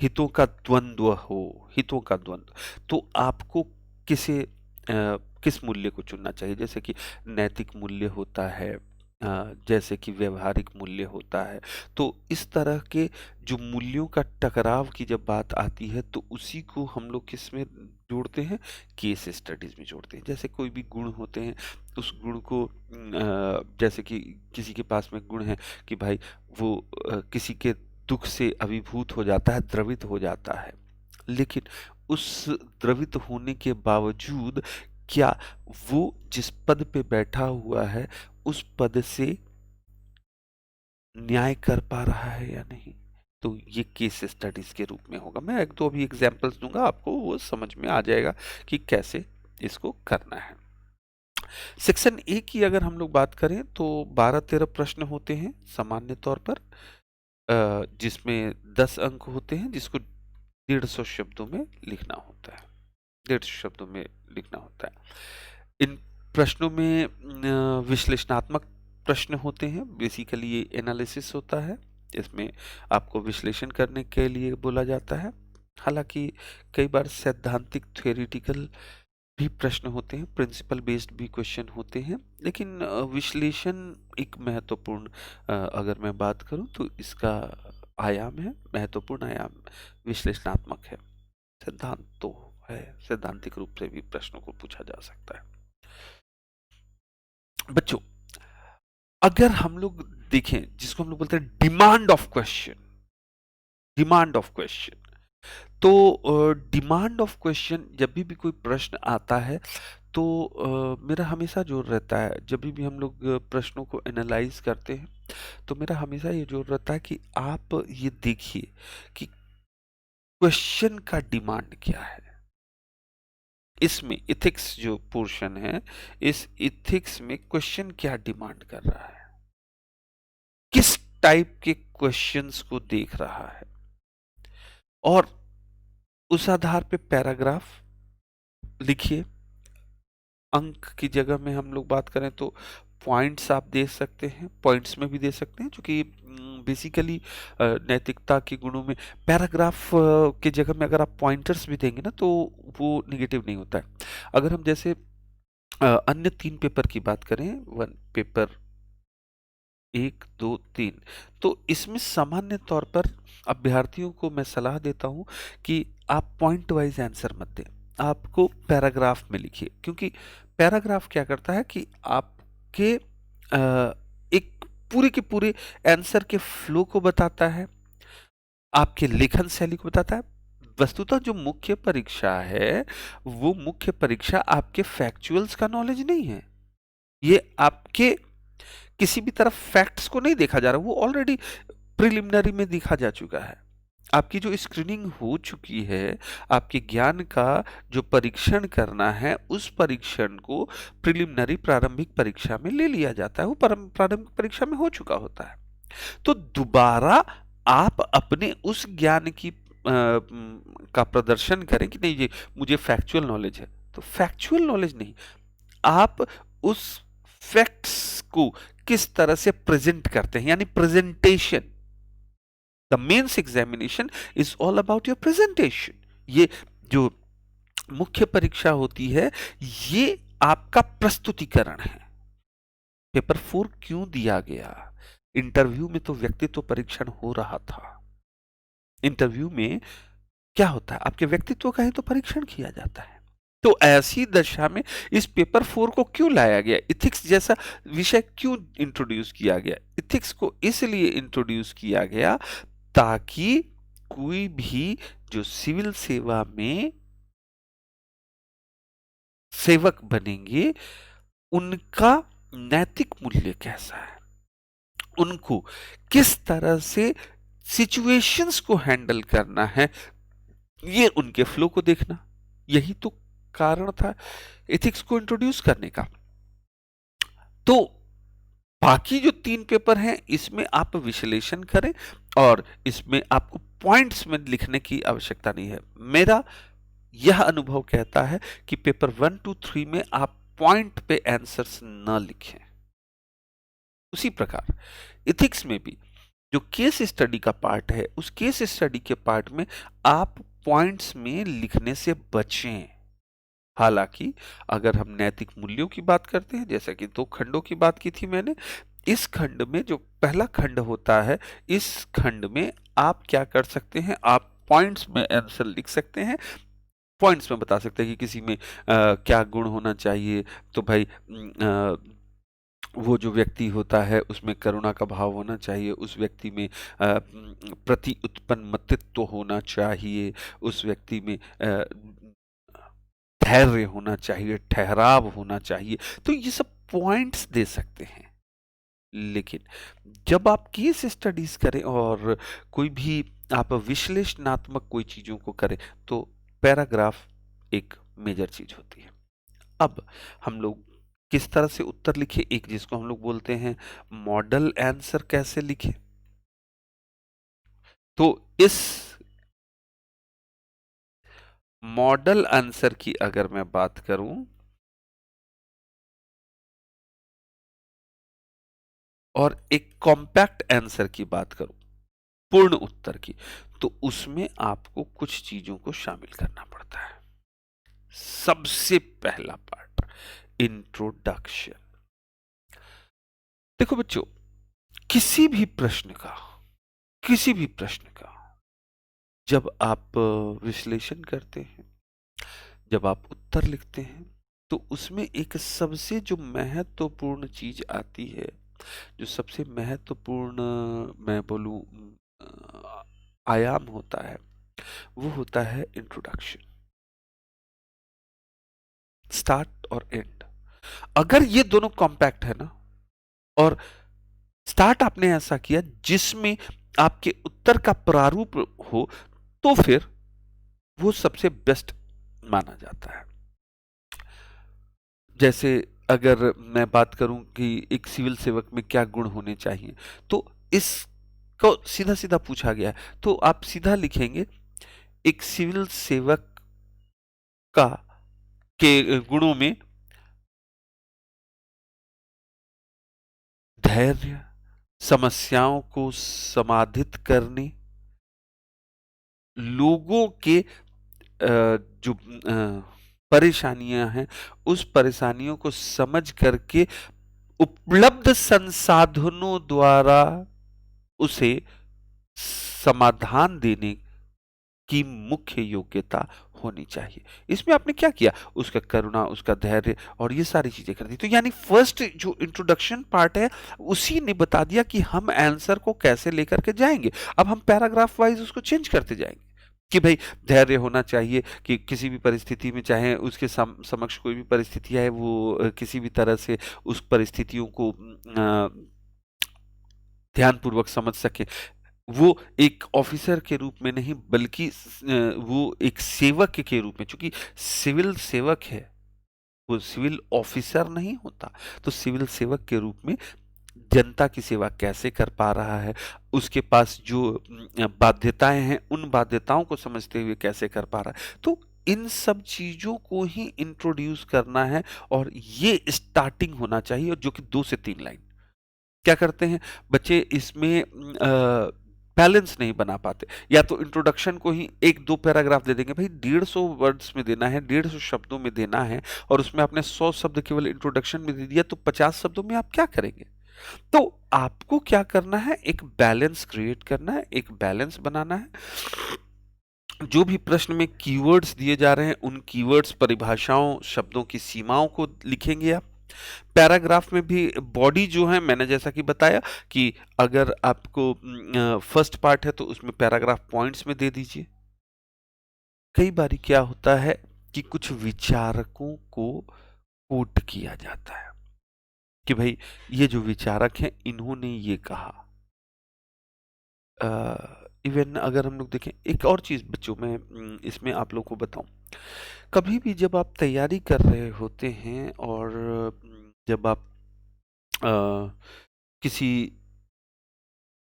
हितों का द्वंद्व हो, हितों का द्वंद्व, तो आपको किसे किस मूल्य को चुनना चाहिए? जैसे कि नैतिक मूल्य होता है, जैसे कि व्यवहारिक मूल्य होता है। तो इस तरह के जो मूल्यों का टकराव की जब बात आती है, तो उसी को हम लोग किसमें जोड़ते हैं? केस स्टडीज में जोड़ते हैं। जैसे कोई भी गुण होते हैं, उस गुण को जैसे कि किसी के पास में गुण है कि भाई वो किसी के दुख से अभिभूत हो जाता है, द्रवित हो जाता है। लेकिन उस द्रवित होने के बावजूद क्या वो जिस पद पे बैठा हुआ है, उस पद से न्याय कर पा रहा है या नहीं? तो ये केस स्टडीज के रूप में होगा। मैं एक दो अभी एग्जांपल्स दूंगा, आपको वो समझ में आ जाएगा कि कैसे इसको करना है। सेक्शन ए की अगर हम लोग बात करें तो 12-13 प्रश्न होते हैं सामान्य तौर पर, जिसमें 10 अंक होते हैं, जिसको 150 शब्दों में लिखना होता है। 150 शब्दों में लिखना होता है। इन प्रश्नों में विश्लेषणात्मक प्रश्न होते हैं। बेसिकली ये एनालिसिस होता है। इसमें आपको विश्लेषण करने के लिए बोला जाता है। हालांकि कई बार सैद्धांतिक थ्योरेटिकल भी प्रश्न होते हैं, प्रिंसिपल बेस्ड भी क्वेश्चन होते हैं, लेकिन विश्लेषण एक महत्वपूर्ण, अगर मैं बात करूं तो इसका आयाम है, महत्वपूर्ण आयाम विश्लेषणात्मक है। सिद्धांत तो है, सैद्धांतिक रूप से भी प्रश्नों को पूछा जा सकता है। बच्चों, अगर हम लोग देखें जिसको हम लोग बोलते हैं demand of question, demand of question, तो डिमांड ऑफ क्वेश्चन जब भी कोई प्रश्न आता है, तो मेरा हमेशा जोर रहता है, जब भी हम लोग प्रश्नों को एनालाइज करते हैं, तो मेरा हमेशा ये जोर रहता है कि आप ये देखिए कि क्वेश्चन का डिमांड क्या है। इसमें इथिक्स जो पोर्शन है, इस इथिक्स में क्वेश्चन क्या डिमांड कर रहा है, किस टाइप के क्वेश्चंस को देख रहा है, और उस आधार पे पैराग्राफ लिखिए। अंक की जगह में हम लोग बात करें तो पॉइंट्स आप दे सकते हैं, पॉइंट्स में भी दे सकते हैं, क्योंकि बेसिकली नैतिकता के गुणों में पैराग्राफ के जगह में अगर आप पॉइंटर्स भी देंगे ना, तो वो निगेटिव नहीं होता है। अगर हम जैसे अन्य 3 पेपर की बात करें, वन पेपर 1, 2, 3, तो इसमें सामान्य तौर पर अभ्यर्थियों को मैं सलाह देता हूं कि आप पॉइंट वाइज आंसर मत दें, आपको पैराग्राफ में लिखिए। क्योंकि पैराग्राफ क्या करता है कि आपके एक पूरे के पूरे आंसर के फ्लो को बताता है, आपके लेखन शैली को बताता है। वस्तुतः जो मुख्य परीक्षा है, वो मुख्य परीक्षा आपके फैक्चुअल्स का नॉलेज नहीं है। ये आपके किसी भी तरफ फैक्ट्स को नहीं देखा जा रहा, वो ऑलरेडी प्रिलिमिनरी में देखा जा चुका है। आपकी जो स्क्रीनिंग हो चुकी है, आपके ज्ञान का जो परीक्षण करना है, उस परीक्षण को प्रिलिमिनरी प्रारंभिक परीक्षा में ले लिया जाता है, वो प्रारंभिक परीक्षा में हो चुका होता है। तो दोबारा आप अपने उस ज्ञान की का प्रदर्शन करें कि नहीं, ये मुझे फैक्चुअल नॉलेज है, तो फैक्चुअल नॉलेज नहीं, आप उस फैक्ट्स को किस तरह से प्रेजेंट करते हैं, यानी presentation. The mains examination is all about your presentation. ये जो मुख्य परीक्षा होती है, ये आपका प्रस्तुतिकरण है। पेपर 4 क्यों दिया गया? इंटरव्यू में तो व्यक्तित्व परीक्षण हो रहा था। इंटरव्यू में क्या होता है, आपके व्यक्तित्व का ही तो परीक्षण किया जाता है। तो ऐसी दशा में इस पेपर 4 को क्यों लाया गया, इथिक्स जैसा विषय क्यों इंट्रोड्यूस किया गया? इथिक्स को इसलिए इंट्रोड्यूस किया गया ताकि कोई भी जो सिविल सेवा में सेवक बनेंगे, उनका नैतिक मूल्य कैसा है, उनको किस तरह से सिचुएशंस को हैंडल करना है, ये उनके फ्लो को देखना। यही तो कारण था एथिक्स को इंट्रोड्यूस करने का। तो बाकी जो 3 पेपर हैं, इसमें आप विश्लेषण करें, और इसमें आपको पॉइंट्स में लिखने की आवश्यकता नहीं है। मेरा यह अनुभव कहता है कि पेपर 1 टू 3 में आप पॉइंट पे आंसर्स न लिखें। उसी प्रकार एथिक्स में भी जो केस स्टडी का पार्ट है, उस केस स्टडी के पार्ट में आप पॉइंट्स में लिखने से बचें। हालांकि अगर हम नैतिक मूल्यों की बात करते हैं, जैसा कि 2 खंडों की बात की थी मैंने, इस खंड में जो पहला खंड होता है, इस खंड में आप क्या कर सकते हैं, आप पॉइंट्स में आंसर लिख सकते हैं। पॉइंट्स में बता सकते हैं कि किसी में क्या गुण होना चाहिए। तो भाई वो जो व्यक्ति होता है उसमें करुणा का भाव होना चाहिए, उस व्यक्ति में प्रति उत्पन्न मतित्व होना चाहिए, उस व्यक्ति में धैर्य होना चाहिए, ठहराव होना चाहिए। तो ये सब पॉइंट्स दे सकते हैं। लेकिन जब आप केस स्टडीज करें और कोई भी आप विश्लेषणात्मक कोई चीजों को करें, तो पैराग्राफ एक मेजर चीज होती है। अब हम लोग किस तरह से उत्तर लिखे, एक जिसको हम लोग बोलते हैं मॉडल आंसर कैसे लिखे। तो इस मॉडल आंसर की अगर मैं बात करूं और एक कॉम्पैक्ट आंसर की बात करूं, पूर्ण उत्तर की, तो उसमें आपको कुछ चीजों को शामिल करना पड़ता है। सबसे पहला पार्ट इंट्रोडक्शन। देखो बच्चों, किसी भी प्रश्न का किसी भी प्रश्न का जब आप विश्लेषण करते हैं, जब आप उत्तर लिखते हैं, तो उसमें एक सबसे जो महत्वपूर्ण चीज आती है, जो सबसे महत्वपूर्ण मैं बोलूं आयाम होता है, वो होता है इंट्रोडक्शन, स्टार्ट और एंड। अगर ये दोनों कॉम्पैक्ट है ना, और स्टार्ट आपने ऐसा किया जिसमें आपके उत्तर का प्रारूप हो, तो फिर वो सबसे बेस्ट माना जाता है। जैसे अगर मैं बात करूं कि एक सिविल सेवक में क्या गुण होने चाहिए, तो इसको सीधा सीधा पूछा गया है, तो आप सीधा लिखेंगे एक सिविल सेवक का के गुणों में धैर्य, समस्याओं को समाधित करने, लोगों के जो परेशानियां हैं, उस परेशानियों को समझ करके उपलब्ध संसाधनों द्वारा उसे समाधान देने की मुख्य योग्यता होनी चाहिए। इसमें आपने क्या किया, उसका करुणा, उसका धैर्य और ये सारी चीजें कर दी। तो यानी फर्स्ट जो इंट्रोडक्शन पार्ट है, उसी ने बता दिया कि हम आंसर को कैसे लेकर के जाएंगे। अब हम पैराग्राफ वाइज उसको चेंज करते जाएंगे कि भाई धैर्य होना चाहिए, कि किसी भी परिस्थिति में, चाहे उसके समक्ष कोई भी परिस्थिति है, वो किसी भी तरह से उस परिस्थितियों को ध्यानपूर्वक समझ सके। वो एक ऑफिसर के रूप में नहीं, बल्कि वो एक सेवक के रूप में, चूंकि सिविल सेवक है, वो सिविल ऑफिसर नहीं होता। तो सिविल सेवक के रूप में जनता की सेवा कैसे कर पा रहा है, उसके पास जो बाध्यताएं हैं, उन बाध्यताओं को समझते हुए कैसे कर पा रहा है। तो इन सब चीजों को ही इंट्रोड्यूस करना है, और ये स्टार्टिंग होना चाहिए, और जो कि 2 से 3 लाइन। क्या करते हैं बच्चे इसमें बैलेंस नहीं बना पाते, या तो इंट्रोडक्शन को ही 1-2 पैराग्राफ दे देंगे, भाई 150 वर्ड्स में देना है, 150 शब्दों में देना है, और उसमें आपने 100 शब्द केवल इंट्रोडक्शन में दे दिया, तो 50 शब्दों में आप क्या करेंगे। तो आपको क्या करना है, एक बैलेंस क्रिएट करना है, एक बैलेंस बनाना है। जो भी प्रश्न में कीवर्ड्स दिए जा रहे हैं, उन कीवर्ड्स, परिभाषाओं, शब्दों की सीमाओं को लिखेंगे आप। पैराग्राफ में भी बॉडी जो है, मैंने जैसा कि बताया कि अगर आपको फर्स्ट पार्ट है तो उसमें पैराग्राफ पॉइंट्स में दे दीजिए। कई बारी क्या होता है कि कुछ विचारकों को कोट किया जाता है कि भाई ये जो विचारक हैं, इन्होंने ये कहा। इवन अगर हम लोग देखें, एक और चीज बच्चों में इसमें आप लोग को बताऊं, कभी भी जब आप तैयारी कर रहे होते हैं, और जब आप अ, किसी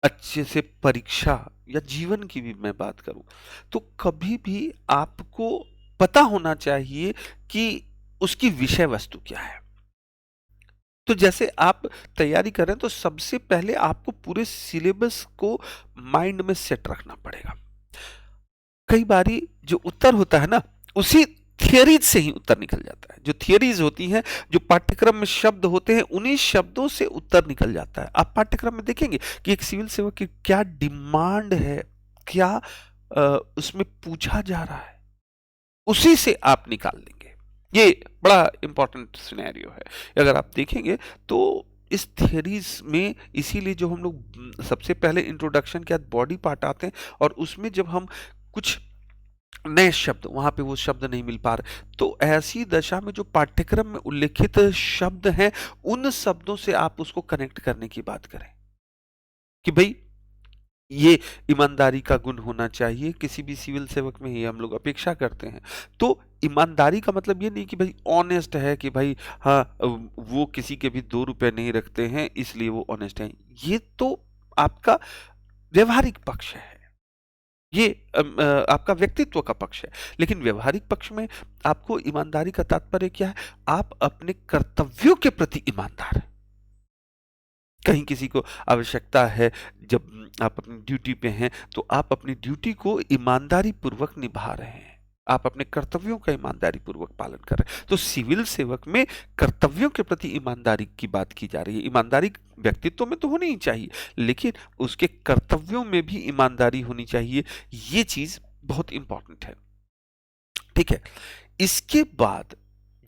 अच्छे से परीक्षा या जीवन की भी मैं बात करूं, तो कभी भी आपको पता होना चाहिए कि उसकी विषय वस्तु क्या है। तो जैसे आप तैयारी कर रहे हैं, तो सबसे पहले आपको पूरे सिलेबस को माइंड में सेट रखना पड़ेगा। कई बारी जो उत्तर होता है ना, उसी थियरीज से ही उत्तर निकल जाता है। जो थियरीज होती हैं, जो पाठ्यक्रम में शब्द होते हैं, उन्हीं शब्दों से उत्तर निकल जाता है। आप पाठ्यक्रम में देखेंगे कि एक सिविल सेवक की क्या डिमांड है, क्या उसमें पूछा जा रहा है, उसी से आप निकाल लेंगे। ये बड़ा इंपॉर्टेंट सिनेरियो है। अगर आप देखेंगे तो इस थियरीज में, इसीलिए जो हम लोग सबसे पहले इंट्रोडक्शन के बाद बॉडी पार्ट आते हैं, और उसमें जब हम कुछ नए शब्द, वहां पे वो शब्द नहीं मिल पा रहे, तो ऐसी दशा में जो पाठ्यक्रम में उल्लिखित शब्द हैं, उन शब्दों से आप उसको कनेक्ट करने की बात करें कि भाई ये ईमानदारी का गुण होना चाहिए। किसी भी सिविल सेवक में ये हम लोग अपेक्षा करते हैं। तो ईमानदारी का मतलब ये नहीं कि भाई ऑनेस्ट है, कि भाई हाँ, वो किसी के भी 2 रुपए नहीं रखते हैं इसलिए वो ऑनेस्ट है। ये तो आपका व्यवहारिक पक्ष है। ये आपका व्यक्तित्व का पक्ष है। लेकिन व्यवहारिक पक्ष में आपको ईमानदारी का तात्पर्य क्या है? आप अपने कर्तव्यों के प्रति ईमानदार हैं। कहीं किसी को आवश्यकता है, जब आप अपनी ड्यूटी पे हैं, तो आप अपनी ड्यूटी को ईमानदारी पूर्वक निभा रहे हैं। आप अपने कर्तव्यों का ईमानदारी पूर्वक पालन कर रहे हैं। तो सिविल सेवक में कर्तव्यों के प्रति ईमानदारी की बात की जा रही है। ईमानदारी व्यक्तित्व में तो होनी ही चाहिए, लेकिन उसके कर्तव्यों में भी ईमानदारी होनी चाहिए। ये चीज बहुत इंपॉर्टेंट है। ठीक है। इसके बाद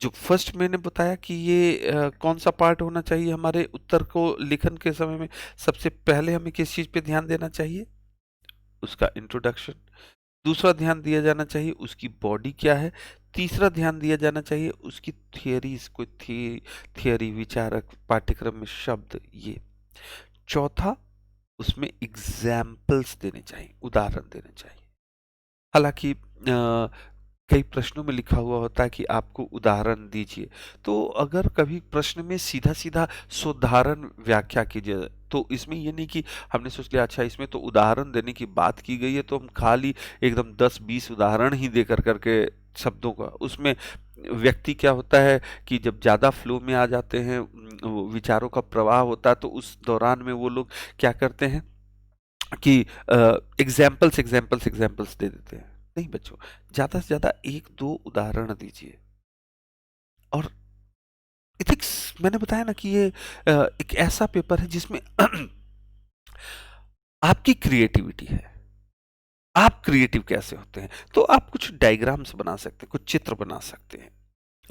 जो फर्स्ट मैंने बताया कि ये कौन सा पार्ट होना चाहिए हमारे उत्तर को लिखन के समय में, सबसे पहले हमें किस चीज पे ध्यान देना चाहिए? उसका इंट्रोडक्शन। दूसरा ध्यान दिया जाना चाहिए उसकी बॉडी क्या है। तीसरा ध्यान दिया जाना चाहिए उसकी थियरीज, कोई थियरी, विचारक, पाठ्यक्रम में शब्द, ये। चौथा, उसमें एग्जाम्पल्स देने चाहिए, उदाहरण देने चाहिए। हालांकि कई प्रश्नों में लिखा हुआ होता है कि आपको उदाहरण दीजिए। तो अगर कभी प्रश्न में सीधा-सीधा सोदाहरण व्याख्या कीजिए, तो इसमें ये नहीं कि हमने सोच लिया अच्छा इसमें तो उदाहरण देने की बात की गई है, तो हम खाली एकदम 10-20 उदाहरण ही दे कर के शब्दों का, उसमें व्यक्ति क्या होता है कि जब ज़्यादा फ्लो में आ जाते हैं, वो विचारों का प्रवाह होता है, तो उस दौरान में वो लोग क्या करते हैं कि एग्जाम्पल्स एग्जाम्पल्स एग्जाम्पल्स दे देते हैं। नहीं बच्चों, ज़्यादा से ज़्यादा 1-2 उदाहरण दीजिए। और एथिक्स, मैंने बताया ना कि ये एक ऐसा पेपर है जिसमें आपकी क्रिएटिविटी है। आप क्रिएटिव कैसे होते हैं? तो आप कुछ डायग्राम्स बना सकते हैं, कुछ चित्र बना सकते हैं,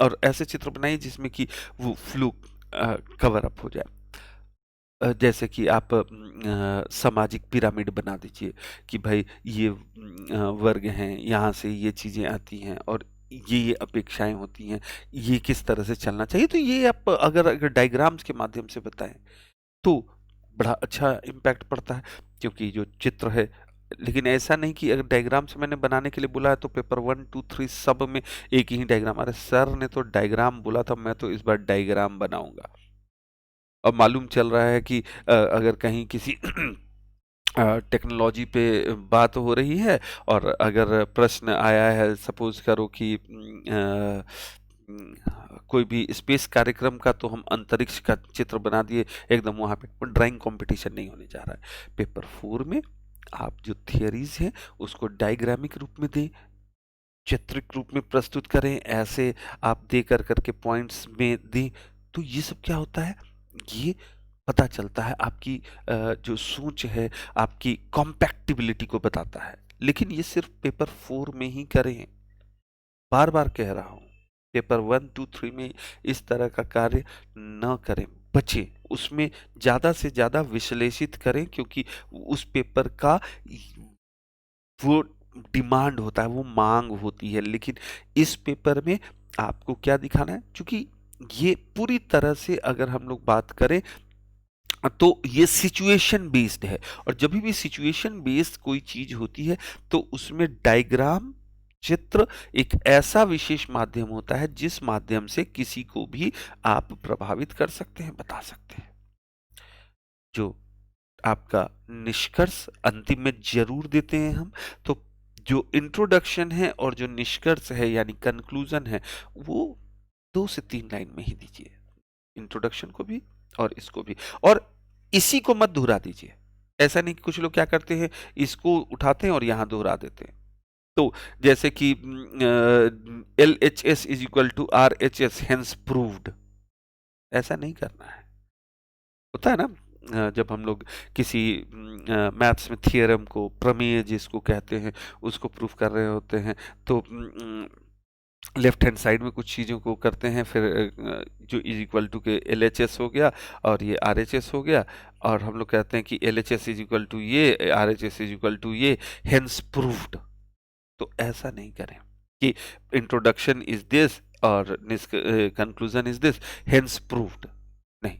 और ऐसे चित्र बनाइए जिसमें कि वो फ्लो कवर अप हो जाए। जैसे कि आप सामाजिक पिरामिड बना दीजिए कि भाई ये वर्ग हैं, यहाँ से ये चीज़ें आती हैं, और ये अपेक्षाएँ होती हैं, ये किस तरह से चलना चाहिए। तो ये आप अगर डायग्राम्स के माध्यम से बताएँ, तो बड़ा अच्छा इम्पैक्ट पड़ता है, क्योंकि जो चित्र है। लेकिन ऐसा नहीं कि अगर डायग्राम से मैंने बनाने के लिए बोला है, तो पेपर 1, 2, 3 सब में एक ही डायग्राम, अरे सर ने तो डायग्राम बोला था, मैं तो इस बार डायग्राम बनाऊँगा। अब मालूम चल रहा है कि अगर कहीं किसी टेक्नोलॉजी पे बात हो रही है, और अगर प्रश्न आया है, सपोज करो कि कोई भी स्पेस कार्यक्रम का, तो हम अंतरिक्ष का चित्र बना दिए एकदम वहाँ पे, ड्राइंग कंपटीशन नहीं होने जा रहा है। पेपर 4 में आप जो थियरीज हैं उसको डायग्रामिक रूप में दें, चित्रिक रूप में प्रस्तुत करें, ऐसे आप दे करके पॉइंट्स में दें। तो ये सब क्या होता है, ये पता चलता है आपकी जो सोच है, आपकी कॉम्पैक्टिबिलिटी को बताता है। लेकिन ये सिर्फ पेपर 4 में ही करें, बार बार कह रहा हूँ। पेपर 1, 2, 3 में इस तरह का कार्य न करें, बचें। उसमें ज़्यादा से ज़्यादा विश्लेषित करें, क्योंकि उस पेपर का वो डिमांड होता है, वो मांग होती है। लेकिन इस पेपर में आपको क्या दिखाना है, क्योंकि ये पूरी तरह से अगर हम लोग बात करें, तो ये सिचुएशन बेस्ड है, और जब भी सिचुएशन बेस्ड कोई चीज होती है, तो उसमें डायग्राम, चित्र एक ऐसा विशेष माध्यम होता है जिस माध्यम से किसी को भी आप प्रभावित कर सकते हैं, बता सकते हैं। जो आपका निष्कर्ष अंतिम में जरूर देते हैं हम। तो जो इंट्रोडक्शन है और जो निष्कर्ष है यानी कंक्लूजन है, वो 2 से 3 लाइन में ही दीजिए, इंट्रोडक्शन को भी और इसको भी। और इसी को मत दोहरा दीजिए। ऐसा नहीं कि कुछ लोग क्या करते हैं, इसको उठाते हैं और यहां दोहरा देते हैं। तो जैसे कि LHS is equal to RHS hence proved, ऐसा नहीं करना है। होता है ना, जब हम लोग किसी मैथ्स में थियरम को, प्रमेय जिसको कहते हैं, उसको प्रूफ कर रहे होते हैं, तो लेफ्ट हैंड साइड में कुछ चीज़ों को करते हैं, फिर जो इज इक्वल टू के LHS हो गया और ये RHS हो गया, और हम लोग कहते हैं कि LHS इज इक्वल टू ये, RHS इज इक्वल टू ये, हेंस प्रूव्ड। तो ऐसा नहीं करें कि इंट्रोडक्शन इज दिस और conclusion is this, hence proved. नहीं,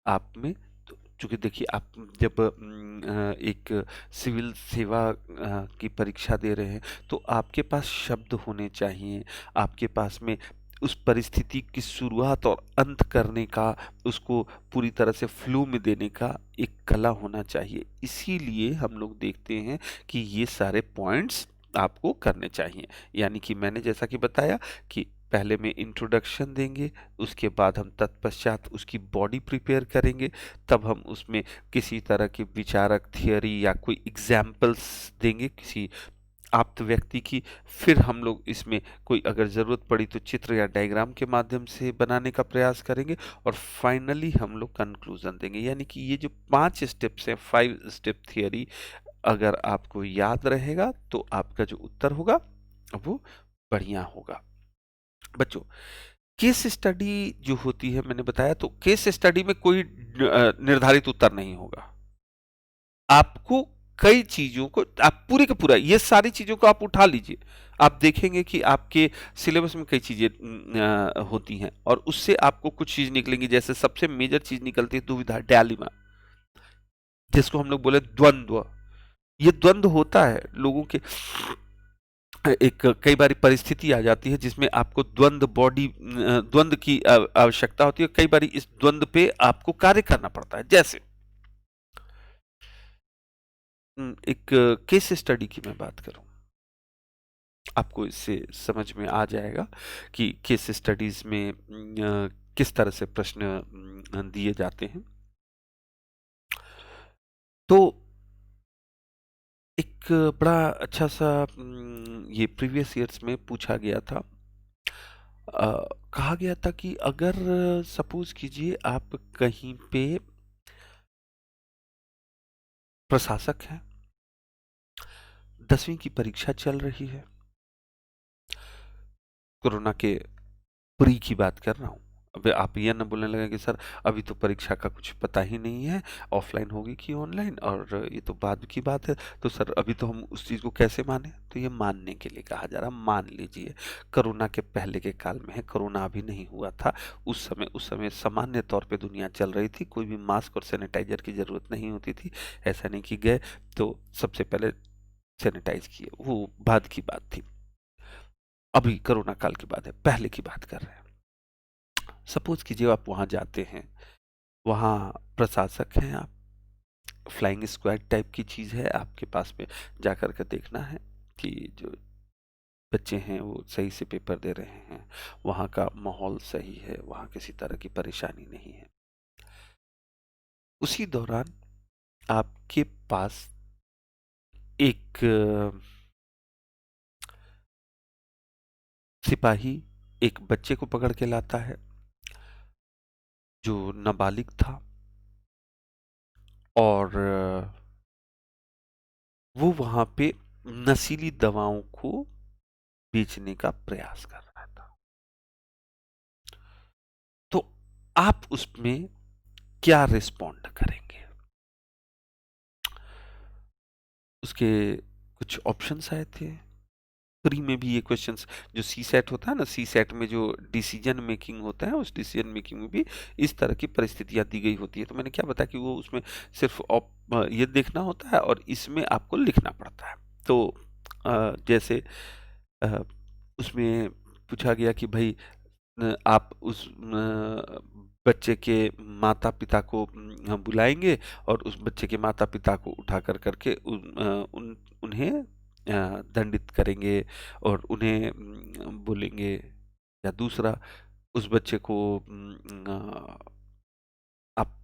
आप में तो चूंकि देखिए, आप जब एक सिविल सेवा की परीक्षा दे रहे हैं, तो आपके पास शब्द होने चाहिए, आपके पास में उस परिस्थिति की शुरुआत और अंत करने का, उसको पूरी तरह से फ्लो में देने का एक कला होना चाहिए। इसीलिए हम लोग देखते हैं कि ये सारे पॉइंट्स आपको करने चाहिए। यानी कि मैंने जैसा कि बताया कि पहले में इंट्रोडक्शन देंगे, उसके बाद हम तत्पश्चात उसकी बॉडी प्रिपेयर करेंगे, तब हम उसमें किसी तरह की विचारक थियरी या कोई एग्जाम्पल्स देंगे किसी आप्त व्यक्ति की, फिर हम लोग इसमें कोई अगर ज़रूरत पड़ी तो चित्र या डायग्राम के माध्यम से बनाने का प्रयास करेंगे, और फाइनली हम लोग कंक्लूजन देंगे। यानी कि ये जो 5 स्टेप्स हैं, 5 स्टेप थियरी, अगर आपको याद रहेगा तो आपका जो उत्तर होगा वो बढ़िया होगा। बच्चों, केस स्टडी जो होती है, मैंने बताया, तो केस स्टडी में कोई निर्धारित उत्तर नहीं होगा। आपको कई चीजों को, आप पूरे का पूरा ये सारी चीजों को आप उठा लीजिए, आप देखेंगे कि आपके सिलेबस में कई चीजें होती हैं, और उससे आपको कुछ चीज निकलेंगी। जैसे सबसे मेजर चीज निकलती है दुविधा, डायलिमा, जिसको हम लोग बोले द्वंद्व। ये द्वंद्व होता है लोगों के, एक कई बार परिस्थिति आ जाती है जिसमें आपको द्वंद्व की आवश्यकता होती है। कई बार इस द्वंद्व पे आपको कार्य करना पड़ता है। जैसे एक केस स्टडी की मैं बात करूं, आपको इससे समझ में आ जाएगा कि केस स्टडीज में किस तरह से प्रश्न दिए जाते हैं। तो एक बड़ा अच्छा सा ये प्रीवियस ईयर्स में पूछा गया था। कहा गया था कि अगर सपोज कीजिए आप कहीं पे प्रशासक हैं, 10वीं की परीक्षा चल रही है, कोरोना के प्री की बात कर रहा हूँ। अब आप ये ना बोलने लगे कि सर अभी तो परीक्षा का कुछ पता ही नहीं है, ऑफलाइन होगी कि ऑनलाइन, और ये तो बाद की बात है, तो सर अभी तो हम उस चीज़ को कैसे माने। तो ये मानने के लिए कहा जा रहा, मान लीजिए कोरोना के पहले के काल में है, कोरोना अभी नहीं हुआ था, उस समय सामान्य तौर पे दुनिया चल रही थी, कोई भी मास्क और सैनिटाइजर की ज़रूरत नहीं होती थी। ऐसा नहीं कि गए तो सबसे पहले सैनिटाइज किए, वो बाद की बात थी। अभी कोरोना काल की बात है, पहले की बात कर रहे हैं। सपोज कीजिए आप वहाँ जाते हैं, वहाँ प्रशासक हैं आप, फ्लाइंग स्क्वाड टाइप की चीज़ है, आपके पास में जा कर के देखना है कि जो बच्चे हैं वो सही से पेपर दे रहे हैं, वहाँ का माहौल सही है, वहाँ किसी तरह की परेशानी नहीं है। उसी दौरान आपके पास एक सिपाही एक बच्चे को पकड़ के लाता है जो नाबालिग था, और वो वहाँ पे नशीली दवाओं को बेचने का प्रयास कर रहा था। तो आप उसमें क्या रिस्पॉन्ड करेंगे? उसके कुछ ऑप्शंस आए थे। प्री में भी ये क्वेश्चंस, जो सी सेट होता है ना, सी सेट में जो डिसीजन मेकिंग होता है, उस डिसीजन मेकिंग में भी इस तरह की परिस्थितियां दी गई होती है। तो मैंने क्या बताया कि वो उसमें सिर्फ ये देखना होता है और इसमें आपको लिखना पड़ता है। तो जैसे अ, उसमें पूछा गया कि भाई आप उस बच्चे के माता पिता को हम बुलाएंगे और उस बच्चे के माता पिता को उठा कर करके उन्हें दंडित करेंगे और उन्हें बोलेंगे, या दूसरा उस बच्चे को आप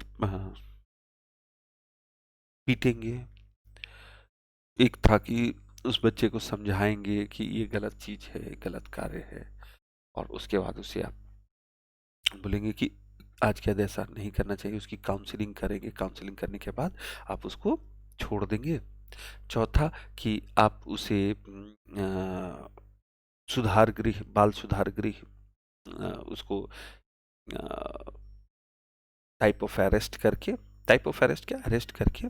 पीटेंगे। एक था कि उस बच्चे को समझाएंगे कि ये गलत चीज है, गलत कार्य है, और उसके बाद उसे आप बोलेंगे कि आज के बाद ऐसा नहीं करना चाहिए, उसकी काउंसलिंग करेंगे। काउंसलिंग करने के बाद आप उसको छोड़ देंगे। चौथा कि आप उसे सुधार गृह, बाल सुधार गृह, उसको टाइप ऑफ अरेस्ट करके, टाइप ऑफ अरेस्ट क्या, अरेस्ट करके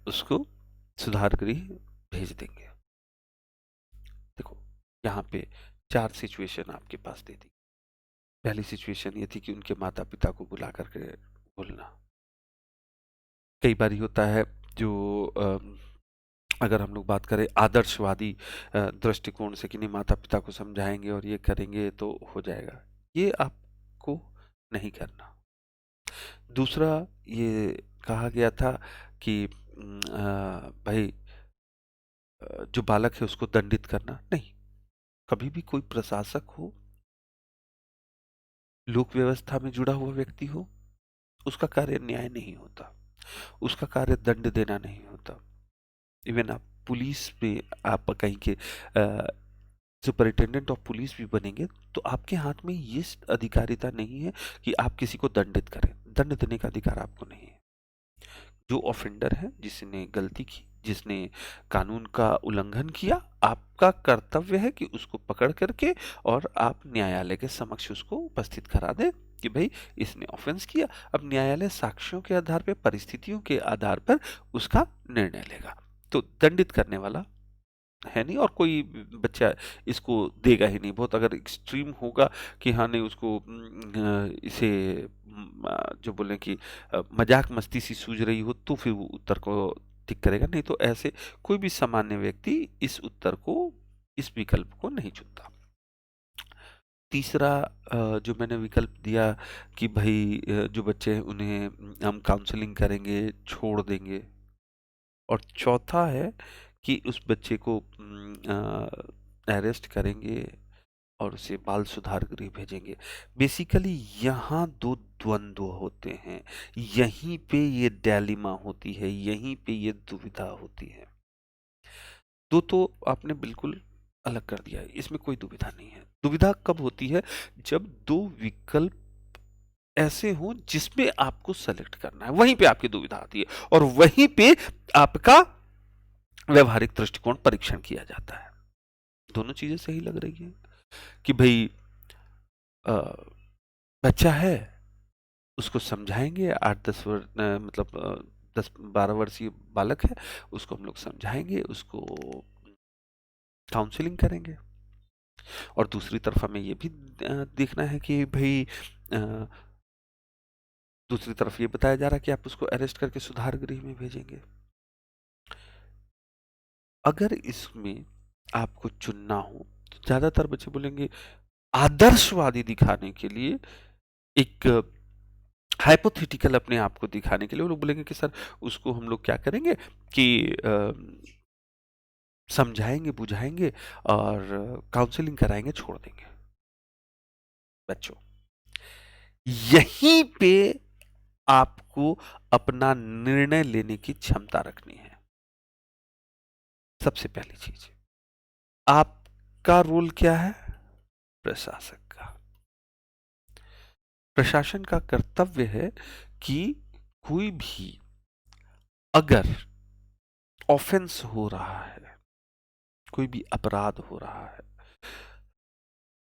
उसको सुधार गृह भेज देंगे। देखो, यहाँ पे 4 सिचुएशन आपके पास दे दी। पहली सिचुएशन ये थी कि उनके माता पिता को बुला करके बोलना। कई बार होता है जो अगर हम लोग बात करें आदर्शवादी दृष्टिकोण से कि नहीं, माता पिता को समझाएंगे और ये करेंगे तो हो जाएगा, ये आपको नहीं करना। दूसरा ये कहा गया था कि भाई जो बालक है उसको दंडित करना नहीं। कभी भी कोई प्रशासक हो, लोक व्यवस्था में जुड़ा हुआ व्यक्ति हो, उसका कार्य न्याय नहीं होता, उसका कार्य दंड देना नहीं होता। इवन आप पुलिस में आप कहीं के सुपरिटेंडेंट ऑफ पुलिस भी बनेंगे तो आपके हाथ में ये अधिकारिता नहीं है कि आप किसी को दंडित करें। दंड देने का अधिकार आपको नहीं है। जो ऑफेंडर है, जिसने गलती की, जिसने कानून का उल्लंघन किया, आपका कर्तव्य है कि उसको पकड़ करके और आप न्यायालय के समक्ष उसको उपस्थित करा दें कि भाई इसने ऑफेंस किया। अब न्यायालय साक्ष्यों के आधार पर, परिस्थितियों के आधार पर उसका निर्णय लेगा। तो दंडित करने वाला है नहीं, और कोई बच्चा इसको देगा ही नहीं। बहुत अगर एक्सट्रीम होगा कि हाँ नहीं, उसको इसे जो बोले कि मजाक मस्ती सी सूझ रही हो, तो फिर वो उत्तर को टिक करेगा। नहीं तो ऐसे कोई भी सामान्य व्यक्ति इस उत्तर को, इस विकल्प को नहीं चुनता। तीसरा जो मैंने विकल्प दिया कि भाई जो बच्चे हैं उन्हें हम काउंसलिंग करेंगे, छोड़ देंगे। और चौथा है कि उस बच्चे को अरेस्ट करेंगे और उसे बाल सुधार गृह भेजेंगे। बेसिकली यहाँ दो द्वंद्व होते हैं, यहीं पे ये डायलिमा होती है, यहीं पे ये दुविधा होती है। दो तो आपने बिल्कुल अलग कर दिया है, इसमें कोई दुविधा नहीं है। दुविधा कब होती है? जब दो विकल्प ऐसे हों जिसमें आपको सेलेक्ट करना है, वहीं पे आपकी दुविधा आती है, और वहीं पे आपका व्यवहारिक दृष्टिकोण परीक्षण किया जाता है। दोनों चीजें सही लग रही है कि भाई बच्चा है, उसको समझाएंगे, 8-10 वर्ष मतलब 10-12 वर्षीय बालक है, उसको हम लोग समझाएंगे, उसको काउंसलिंग करेंगे। और दूसरी तरफ हमें ये भी देखना है कि भाई दूसरी तरफ ये बताया जा रहा है कि आप उसको अरेस्ट करके सुधार गृह में भेजेंगे। अगर इसमें आपको चुनना हो तो ज्यादातर बच्चे बोलेंगे, आदर्शवादी दिखाने के लिए, एक हाइपोथेटिकल अपने आप को दिखाने के लिए, वो लोग बोलेंगे कि सर उसको हम लोग क्या करेंगे कि समझाएंगे, बुझाएंगे और काउंसलिंग कराएंगे, छोड़ देंगे। बच्चों, यहीं पे आपको अपना निर्णय लेने की क्षमता रखनी है। सबसे पहली चीज, आपका रोल क्या है? प्रशासक का। प्रशासन का कर्तव्य है कि कोई भी अगर ऑफेंस हो रहा है, कोई भी अपराध हो रहा है,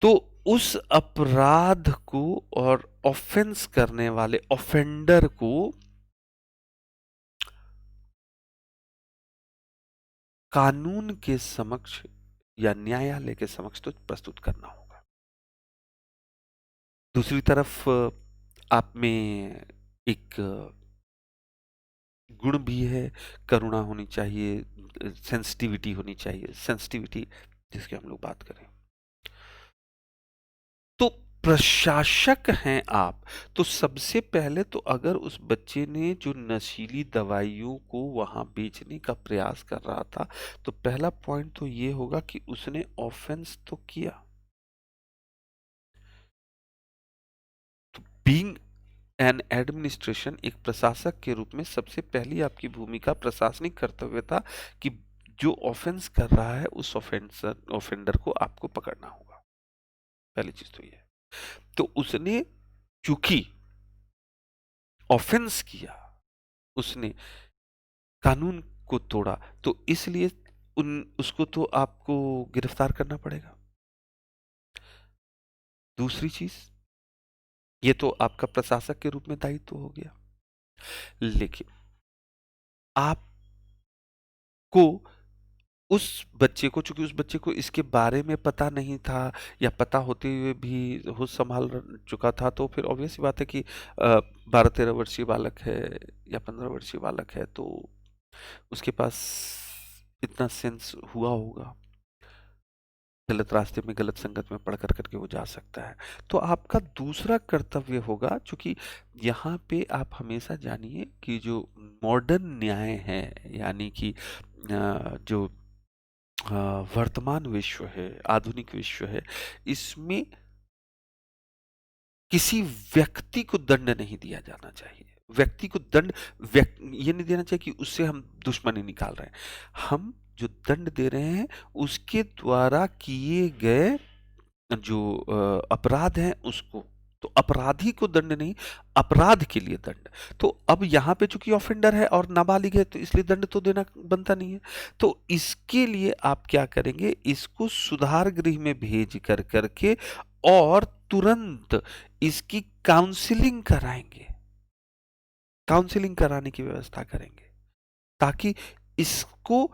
तो उस अपराध को और ऑफेंस करने वाले ऑफेंडर को कानून के समक्ष या न्यायालय के समक्ष तो प्रस्तुत करना होगा। दूसरी तरफ आप में एक गुण भी है, करुणा होनी चाहिए, सेंसिटिविटी होनी चाहिए। सेंसिटिविटी जिसकी हम लोग बात करें, तो प्रशासक हैं आप, तो सबसे पहले तो अगर उस बच्चे ने जो नशीली दवाइयों को वहाँ बेचने का प्रयास कर रहा था, तो पहला पॉइंट तो ये होगा कि उसने ऑफेंस तो किया। तो बीइंग एन एडमिनिस्ट्रेशन, एक प्रशासक के रूप में सबसे पहली आपकी भूमिका प्रशासनिक कर्तव्य था कि जो ऑफेंस कर रहा है उस ऑफेंडर को आपको पकड़ना होगा। पहली चीज तो ये है। तो उसने चूंकि ऑफेंस किया, उसने कानून को तोड़ा, तो इसलिए उन उसको तो आपको गिरफ्तार करना पड़ेगा। दूसरी चीज, ये तो आपका प्रशासक के रूप में दायित्व हो गया, लेकिन आपको उस बच्चे को, चूंकि उस बच्चे को इसके बारे में पता नहीं था या पता होते हुए भी होश संभाल चुका था, तो फिर ऑब्वियस सी बात है कि 12-13 वर्षीय बालक है या 15 वर्षीय बालक है, तो उसके पास इतना सेंस हुआ होगा, गलत रास्ते में गलत संगत में पड़ कर करके वो जा सकता है। तो आपका दूसरा कर्तव्य होगा, चूंकि यहाँ पे आप हमेशा जानिए कि जो मॉडर्न न्याय है, यानी कि जो वर्तमान विश्व है, आधुनिक विश्व है, इसमें किसी व्यक्ति को दंड नहीं दिया जाना चाहिए। व्यक्ति को दंड ये नहीं देना चाहिए कि उससे हम दुश्मनी निकाल रहे हैं। हम जो दंड दे रहे हैं उसके द्वारा किए गए जो अपराध हैं उसको, तो अपराधी को दंड नहीं, अपराध के लिए दंड। तो अब यहाँ पे चूंकि ऑफेंडर है और नाबालिग है, तो इसलिए दंड तो देना बनता नहीं है। तो इसके लिए आप क्या करेंगे, इसको सुधार गृह में भेज कर करके और तुरंत इसकी काउंसलिंग कराएंगे, काउंसलिंग कराने की व्यवस्था करेंगे, ताकि इसको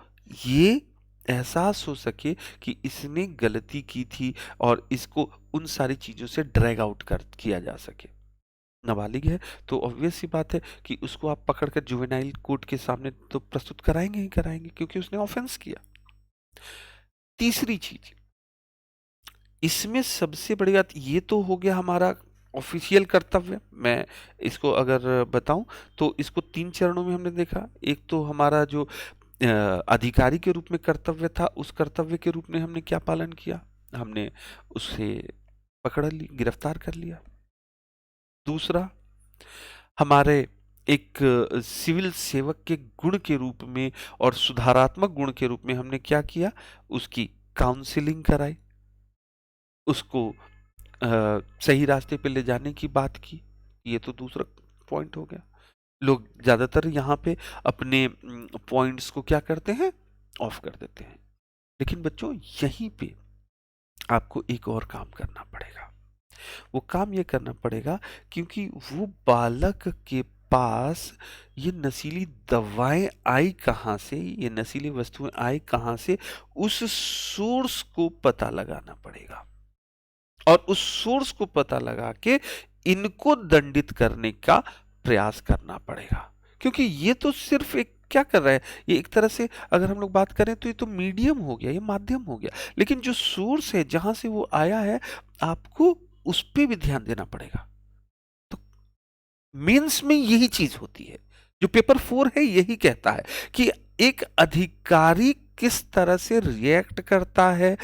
ये एहसास हो सके कि इसने गलती की थी और इसको उन सारी चीजों से ड्रैग आउट कर किया जा सके। नाबालिग है तो ऑब्वियस सी बात है कि उसको आप पकड़कर जुवेनाइल कोर्ट के सामने तो प्रस्तुत कराएंगे ही कराएंगे, क्योंकि उसने ऑफेंस किया। तीसरी चीज, इसमें सबसे बड़ी बात ये तो हो गया हमारा ऑफिशियल कर्तव्य। मैं इसको अगर बताऊं तो इसको 3 चरणों में हमने देखा। एक तो हमारा जो अधिकारी के रूप में कर्तव्य था, उस कर्तव्य के रूप में हमने क्या पालन किया, हमने उसे पकड़ ली, गिरफ्तार कर लिया। दूसरा, हमारे एक सिविल सेवक के गुण के रूप में और सुधारात्मक गुण के रूप में हमने क्या किया, उसकी काउंसलिंग कराई, उसको सही रास्ते पे ले जाने की बात की। ये तो दूसरा पॉइंट हो गया। लोग ज्यादातर यहाँ पे अपने पॉइंट्स को क्या करते हैं, ऑफ कर देते हैं। लेकिन बच्चों, यहीं पे आपको एक और काम करना पड़ेगा। वो काम ये करना पड़ेगा क्योंकि वो बालक के पास ये नशीली दवाएं आई कहाँ से, ये नशीली वस्तुएं आई कहाँ से, उस सोर्स को पता लगाना पड़ेगा और उस सोर्स को पता लगा के इनको दंडित करने का प्रयास करना पड़ेगा। क्योंकि ये तो सिर्फ एक क्या कर रहा है, ये एक तरह से अगर हम लोग बात करें तो ये तो मीडियम हो गया, ये माध्यम हो गया, लेकिन जो सोर्स है जहां से वो आया है, आपको उस पर भी ध्यान देना पड़ेगा। तो मेंस में यही चीज होती है, जो पेपर 4 है यही कहता है कि एक अधिकारी किस तरह से रिएक्ट करता है,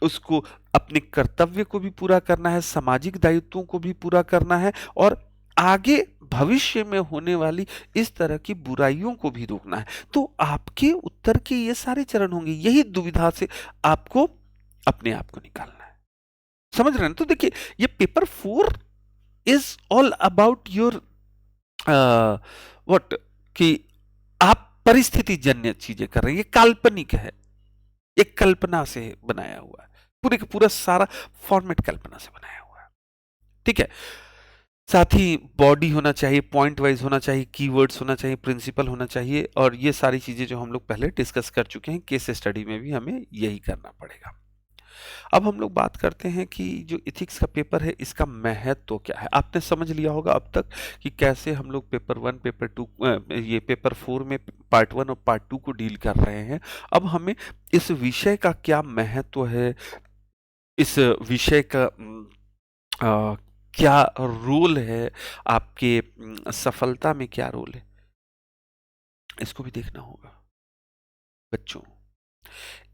उसको अपने कर्तव्य को भी पूरा करना है, सामाजिक दायित्वों को भी पूरा करना है और आगे भविष्य में होने वाली इस तरह की बुराइयों को भी रोकना है। तो आपके उत्तर के ये सारे चरण होंगे, यही दुविधा से आपको अपने आप को निकालना है। समझ रहे हैं? तो देखिए, ये paper 4 is all about your what, कि आप परिस्थिति जन्य चीजें कर रहे हैं, ये काल्पनिक है, एक कल्पना से बनाया हुआ है, पूरे का पूरा सारा फॉर्मेट कल्पना से बनाया हुआ है। ठीक है, साथ ही बॉडी होना चाहिए, पॉइंट वाइज होना चाहिए, कीवर्ड्स होना चाहिए, प्रिंसिपल होना चाहिए, और ये सारी चीजें जो हम लोग पहले डिस्कस कर चुके हैं, केस स्टडी में भी हमें यही करना पड़ेगा। अब हम लोग बात करते हैं कि जो इथिक्स का पेपर है इसका महत्व तो क्या है। आपने समझ लिया होगा अब तक कि कैसे हम लोग पेपर 1, पेपर 2, ये पेपर 4 में पार्ट 1 और पार्ट 2 को डील कर रहे हैं। अब हमें इस विषय का क्या महत्व है, इस विषय का अ, क्या रोल है आपके सफलता में क्या रोल है, इसको भी देखना होगा। बच्चों,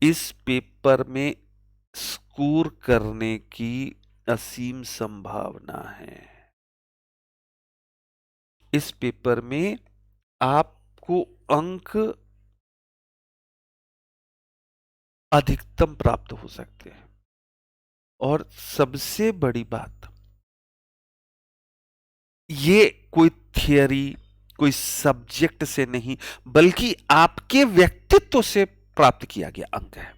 इस पेपर में स्कोर करने की असीम संभावना है। इस पेपर में आपको अंक अधिकतम प्राप्त हो सकते हैं। और सबसे बड़ी बात, ये कोई थियरी, कोई सब्जेक्ट से नहीं, बल्कि आपके व्यक्तित्व से प्राप्त किया गया अंक है।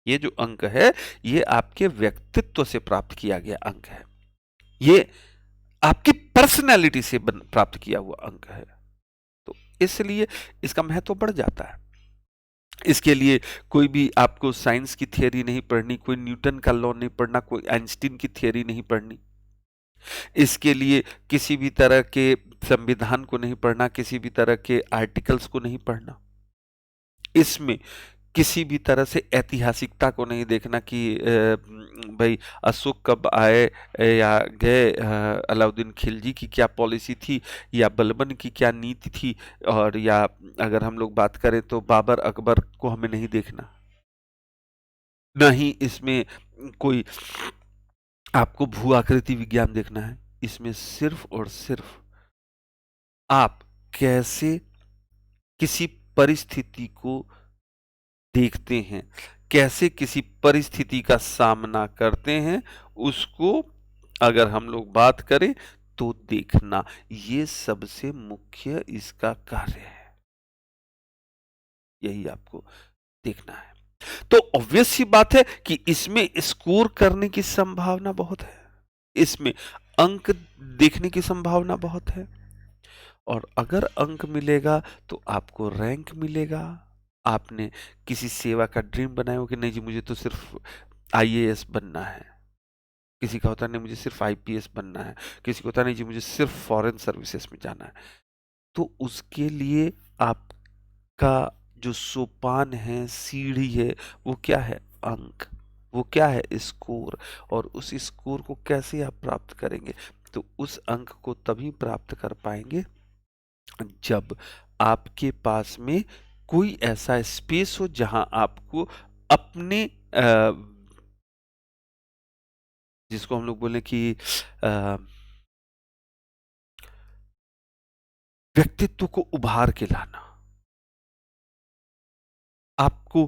ये जो अंक है, ये आपके व्यक्तित्व से प्राप्त किया गया अंक है। ये आपकी पर्सनैलिटी से प्राप्त किया हुआ अंक है। तो इसलिए इसका महत्व बढ़ जाता है। इसके लिए कोई भी आपको साइंस की थियरी नहीं पढ़नी, कोई न्यूटन का लॉ नहीं पढ़ना, कोई आइंस्टीन की थियरी नहीं पढ़नी। इसके लिए किसी भी तरह के संविधान को नहीं पढ़ना, किसी भी तरह के आर्टिकल्स को नहीं पढ़ना। इसमें किसी भी तरह से ऐतिहासिकता को नहीं देखना कि भाई अशोक कब आए या गए, अलाउद्दीन खिलजी की क्या पॉलिसी थी, या बलबन की क्या नीति थी, और या अगर हम लोग बात करें तो बाबर अकबर को हमें नहीं देखना। न ही इसमें कोई आपको भू आकृति विज्ञान देखना है। इसमें सिर्फ और सिर्फ आप कैसे किसी परिस्थिति को देखते हैं, कैसे किसी परिस्थिति का सामना करते हैं, उसको अगर हम लोग बात करें तो देखना, ये सबसे मुख्य इसका कार्य है। यही आपको देखना है। तो ऑब्वियस सी बात है कि इसमें स्कोर करने की संभावना बहुत है, इसमें अंक देखने की संभावना बहुत है। और अगर अंक मिलेगा तो आपको रैंक मिलेगा। आपने किसी सेवा का ड्रीम बनाया हो कि नहीं जी मुझे तो सिर्फ आईएएस बनना है, किसी का होता नहीं मुझे सिर्फ आईपीएस बनना है, किसी को होता नहीं जी मुझे सिर्फ फॉरेन सर्विसेज में जाना है। तो उसके लिए आपका जो सोपान है, सीढ़ी है, वो क्या है? अंक। वो क्या है? स्कोर। और उस स्कोर को कैसे आप प्राप्त करेंगे? तो उस अंक को तभी प्राप्त कर पाएंगे जब आपके पास में कोई ऐसा स्पेस हो जहां आपको अपने जिसको हम लोग बोले कि व्यक्तित्व को उभार के लाना, आपको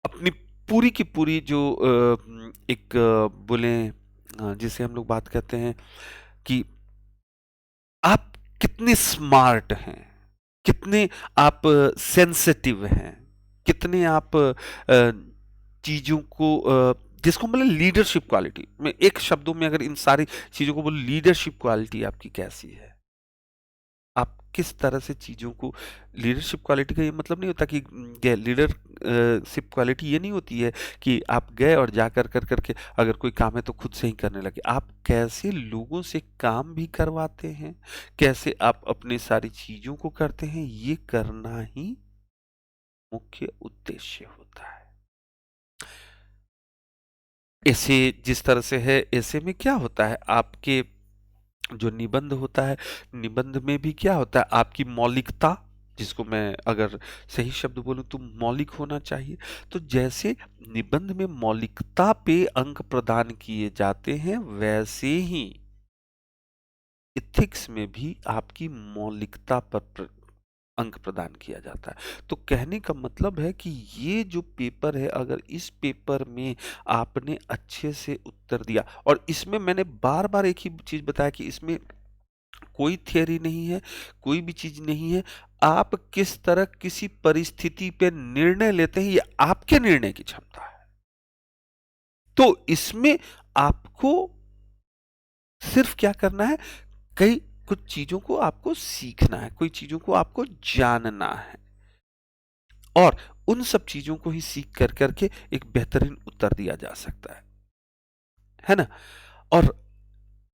अपनी पूरी की पूरी जो एक बोले जिसे हम लोग बात करते हैं कि आप कितने स्मार्ट हैं, कितने आप सेंसिटिव हैं, कितने आप चीज़ों को जिसको मतलब लीडरशिप क्वालिटी में, एक शब्दों में अगर इन सारी चीज़ों को बोले, लीडरशिप क्वालिटी आपकी कैसी है? आप किस तरह से चीज़ों को, लीडरशिप क्वालिटी का ये मतलब नहीं होता कि लीडरशिप क्वालिटी ये नहीं होती है कि आप गए और जाकर कर करके अगर कोई काम है तो खुद से ही करने लगे। आप कैसे लोगों से काम भी करवाते हैं, कैसे आप अपनी सारी चीज़ों को करते हैं, ये करना ही मुख्य उद्देश्य होता है। ऐसे जिस तरह से है, ऐसे में क्या होता है, आपके जो निबंध होता है, निबंध में भी क्या होता है, आपकी मौलिकता, जिसको मैं अगर सही शब्द बोलूं तो मौलिक होना चाहिए। तो जैसे निबंध में मौलिकता पे अंक प्रदान किए जाते हैं, वैसे ही इथिक्स में भी आपकी मौलिकता पर अंक प्रदान किया जाता है। तो कहने का मतलब है कि ये जो पेपर है, अगर इस पेपर में आपने अच्छे से उत्तर दिया, और इसमें मैंने बार बार एक ही चीज बताया कि इसमें कोई थियरी नहीं है, कोई भी चीज नहीं है। आप किस तरह किसी परिस्थिति पे निर्णय लेते हैं, ये आपके निर्णय की क्षमता है। तो इसमें आपको सिर्फ क्या करना है, कई कुछ चीजों को आपको सीखना है, कोई चीजों को आपको जानना है, और उन सब चीजों को ही सीख कर करके एक बेहतरीन उत्तर दिया जा सकता है ना? और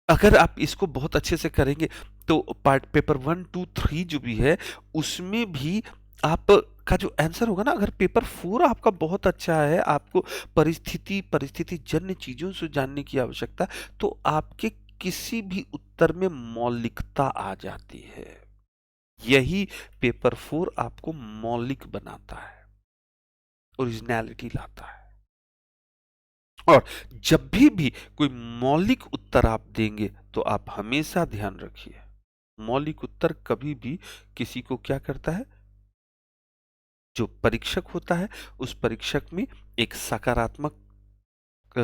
अगर आप इसको बहुत अच्छे से करेंगे तो पार्ट पेपर 1, 2, 3 जो भी है, उसमें भी आप का जो आंसर होगा ना, अगर पेपर 4 आपका बहुत अच्छा है, आपको परिस्थिति जन्य चीज़ों से जानने की आवश्यकता है, तो आपके किसी भी उत्तर में मौलिकता आ जाती है। यही पेपर 4 आपको मौलिक बनाता है, ओरिजिनैलिटी लाता है। और जब भी कोई मौलिक उत्तर आप देंगे, तो आप हमेशा ध्यान रखिए, मौलिक उत्तर कभी भी किसी को क्या करता है, जो परीक्षक होता है, उस परीक्षक में एक सकारात्मक अ,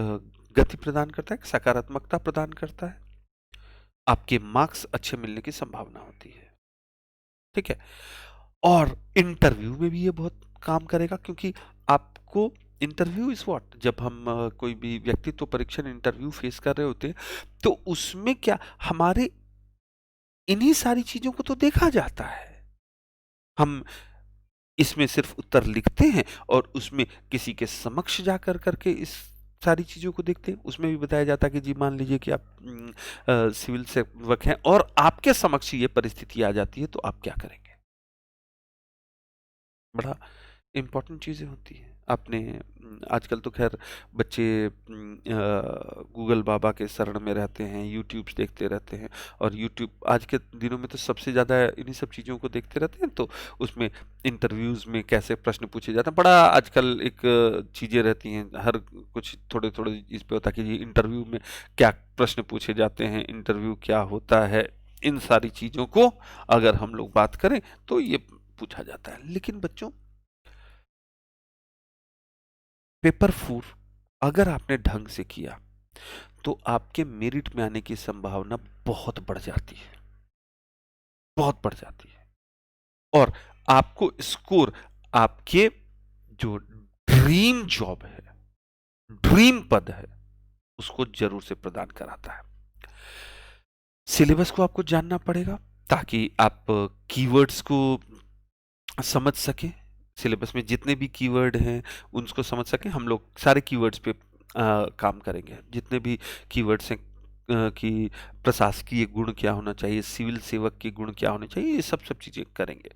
गति प्रदान करता है, सकारात्मकता प्रदान करता है। आपके मार्क्स अच्छे मिलने की संभावना होती है। ठीक है? और इंटरव्यू में भी ये बहुत काम करेगा, क्योंकि आपको इंटरव्यू इज़ व्हाट, जब हम कोई भी व्यक्तित्व परीक्षण इंटरव्यू फेस कर रहे होते हैं, तो उसमें क्या हमारे इन्हीं सारी चीज़ों को तो देखा जाता है। हम इसमें सिर्फ उत्तर लिखते हैं और उसमें किसी के समक्ष जाकर करके इस सारी चीज़ों को देखते हैं। उसमें भी बताया जाता है कि जी मान लीजिए कि आप सिविल सेवक हैं और आपके समक्ष ये परिस्थिति आ जाती है, तो आप क्या करेंगे? बड़ा इम्पोर्टेंट चीज़ें होती हैं। आपने आजकल तो ख़ैर बच्चे गूगल बाबा के शरण में रहते हैं, यूट्यूब्स देखते रहते हैं, और यूट्यूब आज के दिनों में तो सबसे ज़्यादा इन्हीं सब चीज़ों को देखते रहते हैं, तो उसमें इंटरव्यूज़ में कैसे प्रश्न पूछे जाते हैं, बड़ा आजकल एक चीज़ें रहती हैं, हर कुछ थोड़े-थोड़े इस पे होता है कि जी इंटरव्यू में क्या प्रश्न पूछे जाते हैं, इंटरव्यू क्या होता है, इन सारी चीज़ों को अगर हम लोग बात करें, तो ये पूछा जाता है। लेकिन बच्चों, पेपर 4 अगर आपने ढंग से किया, तो आपके मेरिट में आने की संभावना बहुत बढ़ जाती है, बहुत बढ़ जाती है। और आपको स्कोर आपके जो ड्रीम जॉब है, ड्रीम पद है, उसको ज़रूर से प्रदान कराता है। सिलेबस को आपको जानना पड़ेगा, ताकि आप कीवर्ड्स को समझ सकें। सिलेबस में जितने भी कीवर्ड हैं, उनको समझ सकें। हम लोग सारे कीवर्ड्स पे काम करेंगे। जितने भी कीवर्ड्स हैं, कि प्रशासकीय गुण क्या होना चाहिए, सिविल सेवक के गुण क्या होने चाहिए, ये सब चीज़ें करेंगे।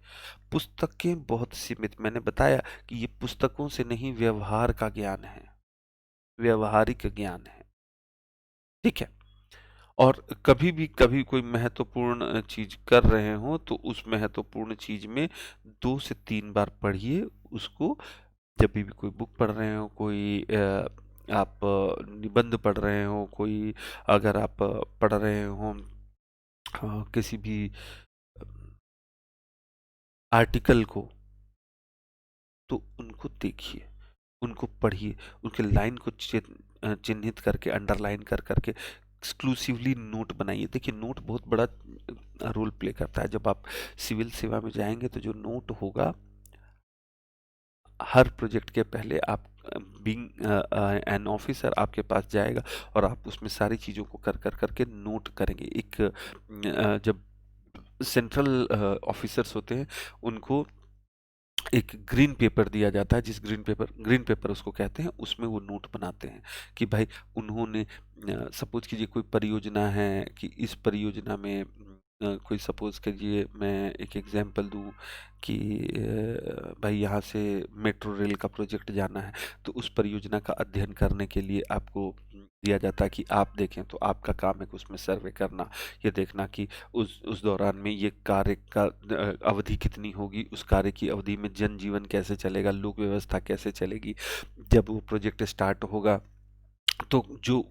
पुस्तकें बहुत सीमित, मैंने बताया कि ये पुस्तकों से नहीं, व्यवहार का ज्ञान है, व्यावहारिक ज्ञान है। ठीक है? और कभी कोई महत्वपूर्ण चीज़ कर रहे हों, तो उस महत्वपूर्ण चीज़ में 2 से 3 बार पढ़िए उसको। जब भी कोई बुक पढ़ रहे हो, कोई आप निबंध पढ़ रहे हो, कोई अगर आप पढ़ रहे हो किसी भी आर्टिकल को, तो उनको देखिए, उनको पढ़िए, उनके लाइन को चिन्हित करके, अंडरलाइन कर करके एक्सक्लूसिवली नोट बनाइए। देखिए, नोट बहुत बड़ा रोल प्ले करता है। जब आप सिविल सेवा में जाएँगे, तो जो नोट होगा, हर प्रोजेक्ट के पहले आप बीइंग एन ऑफिसर आपके पास जाएगा, और आप उसमें सारी चीज़ों को कर करके नोट करेंगे। एक जब सेंट्रल ऑफिसर्स होते हैं, उनको एक ग्रीन पेपर दिया जाता है, जिस ग्रीन पेपर उसको कहते हैं, उसमें वो नोट बनाते हैं कि भाई उन्होंने सपोज कीजिए कोई परियोजना है, कि इस परियोजना में कोई सपोज कीजिए, मैं एक एग्जांपल दूं कि भाई यहाँ से मेट्रो रेल का प्रोजेक्ट जाना है, तो उस परियोजना का अध्ययन करने के लिए आपको दिया जाता है कि आप देखें, तो आपका काम है कि उसमें सर्वे करना, ये देखना कि उस दौरान में ये कार्य का अवधि कितनी होगी, उस कार्य की अवधि में जनजीवन कैसे चलेगा, लोक व्यवस्था कैसे चलेगी, जब वो प्रोजेक्ट स्टार्ट होगा, तो जो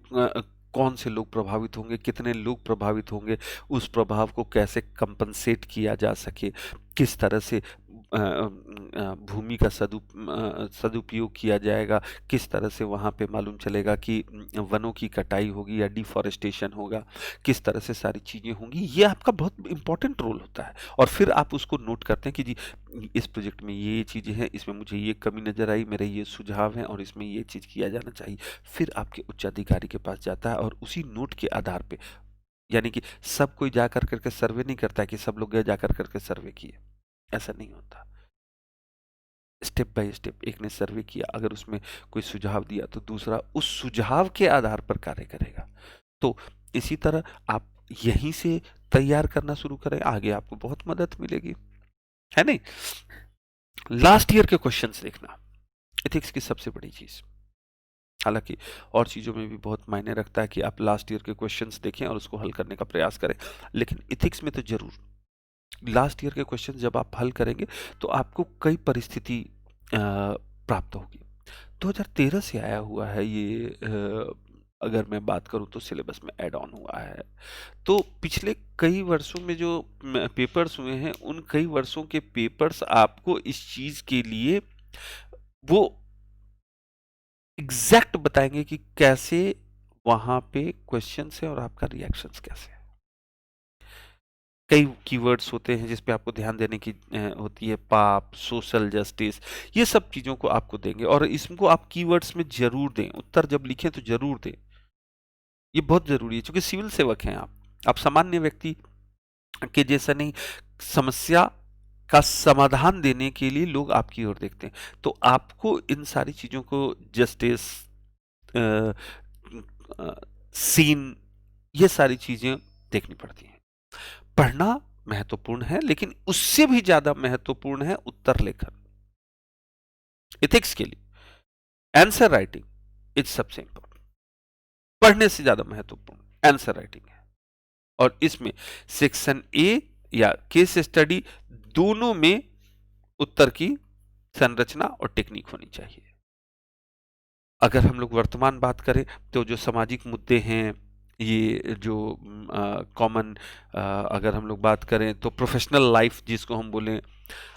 कौन से लोग प्रभावित होंगे, कितने लोग प्रभावित होंगे, उस प्रभाव को कैसे कंपनसेट किया जा सके, किस तरह से भूमि का सदुपयोग किया जाएगा, किस तरह से वहाँ पे मालूम चलेगा कि वनों की कटाई होगी या डिफॉरेस्टेशन होगा, किस तरह से सारी चीज़ें होंगी, ये आपका बहुत इम्पोर्टेंट रोल होता है। और फिर आप उसको नोट करते हैं कि जी इस प्रोजेक्ट में ये चीज़ें हैं, इसमें मुझे ये कमी नज़र आई, मेरे ये सुझाव हैं, और इसमें ये चीज़ किया जाना चाहिए। फिर आपके उच्चाधिकारी के पास जाता है, और उसी नोट के आधार पे, यानी कि सब कोई जा कर के सर्वे नहीं करता है कि सब लोग गए जा कर के सर्वे किए, ऐसा नहीं होता। स्टेप बाय स्टेप एक ने सर्वे किया, अगर उसमें कोई सुझाव दिया, तो दूसरा उस सुझाव के आधार पर कार्य करेगा। तो इसी तरह आप यहीं से तैयार करना शुरू करें, आगे आपको बहुत मदद मिलेगी, है नहीं? लास्ट ईयर के क्वेश्चंस देखना एथिक्स की सबसे बड़ी चीज। हालांकि और चीज़ों में भी बहुत मायने रखता है कि आप लास्ट ईयर के क्वेश्चंस देखें और उसको हल करने का प्रयास करें, लेकिन एथिक्स में तो जरूर लास्ट ईयर के क्वेश्चन जब आप हल करेंगे तो आपको कई परिस्थिति प्राप्त होगी। 2013 से आया हुआ है ये, अगर मैं बात करूं तो सिलेबस में ऐड ऑन हुआ है। तो पिछले कई वर्षों में जो पेपर्स हुए हैं उन कई वर्षों के पेपर्स आपको इस चीज के लिए वो एग्जैक्ट बताएंगे कि कैसे वहां पे क्वेश्चंस है और आपका रिएक्शंस कैसे है। कई कीवर्ड्स होते हैं जिस पे आपको ध्यान देने की होती है, पाप, सोशल जस्टिस, ये सब चीजों को आपको देंगे और इसको आप कीवर्ड्स में जरूर दें। उत्तर जब लिखें तो जरूर दें, ये बहुत जरूरी है क्योंकि सिविल सेवक हैं आप सामान्य व्यक्ति के जैसा नहीं। समस्या का समाधान देने के लिए लोग आपकी ओर देखते हैं, तो आपको इन सारी चीजों को जस्टिस, सीन, ये सारी चीजें देखनी पड़ती हैं। पढ़ना महत्वपूर्ण है, लेकिन उससे भी ज्यादा महत्वपूर्ण है उत्तर लेखन एथिक्स के लिए। आंसर राइटिंग इज सबसे इंपॉर्टेंट, पढ़ने से ज्यादा महत्वपूर्ण आंसर राइटिंग है। और इसमें सेक्शन ए या केस स्टडी दोनों में उत्तर की संरचना और टेक्निक होनी चाहिए। अगर हम लोग वर्तमान बात करें तो जो सामाजिक मुद्दे हैं, ये जो कॉमन, अगर हम लोग बात करें तो प्रोफेशनल लाइफ जिसको हम बोलें,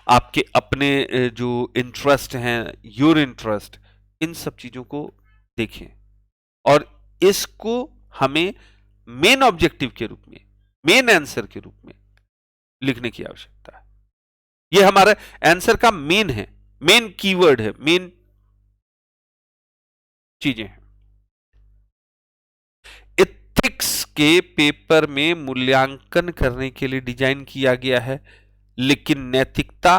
आपके अपने जो इंटरेस्ट हैं, योर इंटरेस्ट, इन सब चीजों को देखें और इसको हमें मेन ऑब्जेक्टिव के रूप में, मेन आंसर के रूप में लिखने की आवश्यकता है। ये हमारा आंसर का मेन है, मेन कीवर्ड है, मेन चीजें हैं। एथिक्स के पेपर में मूल्यांकन करने के लिए डिजाइन किया गया है, लेकिन नैतिकता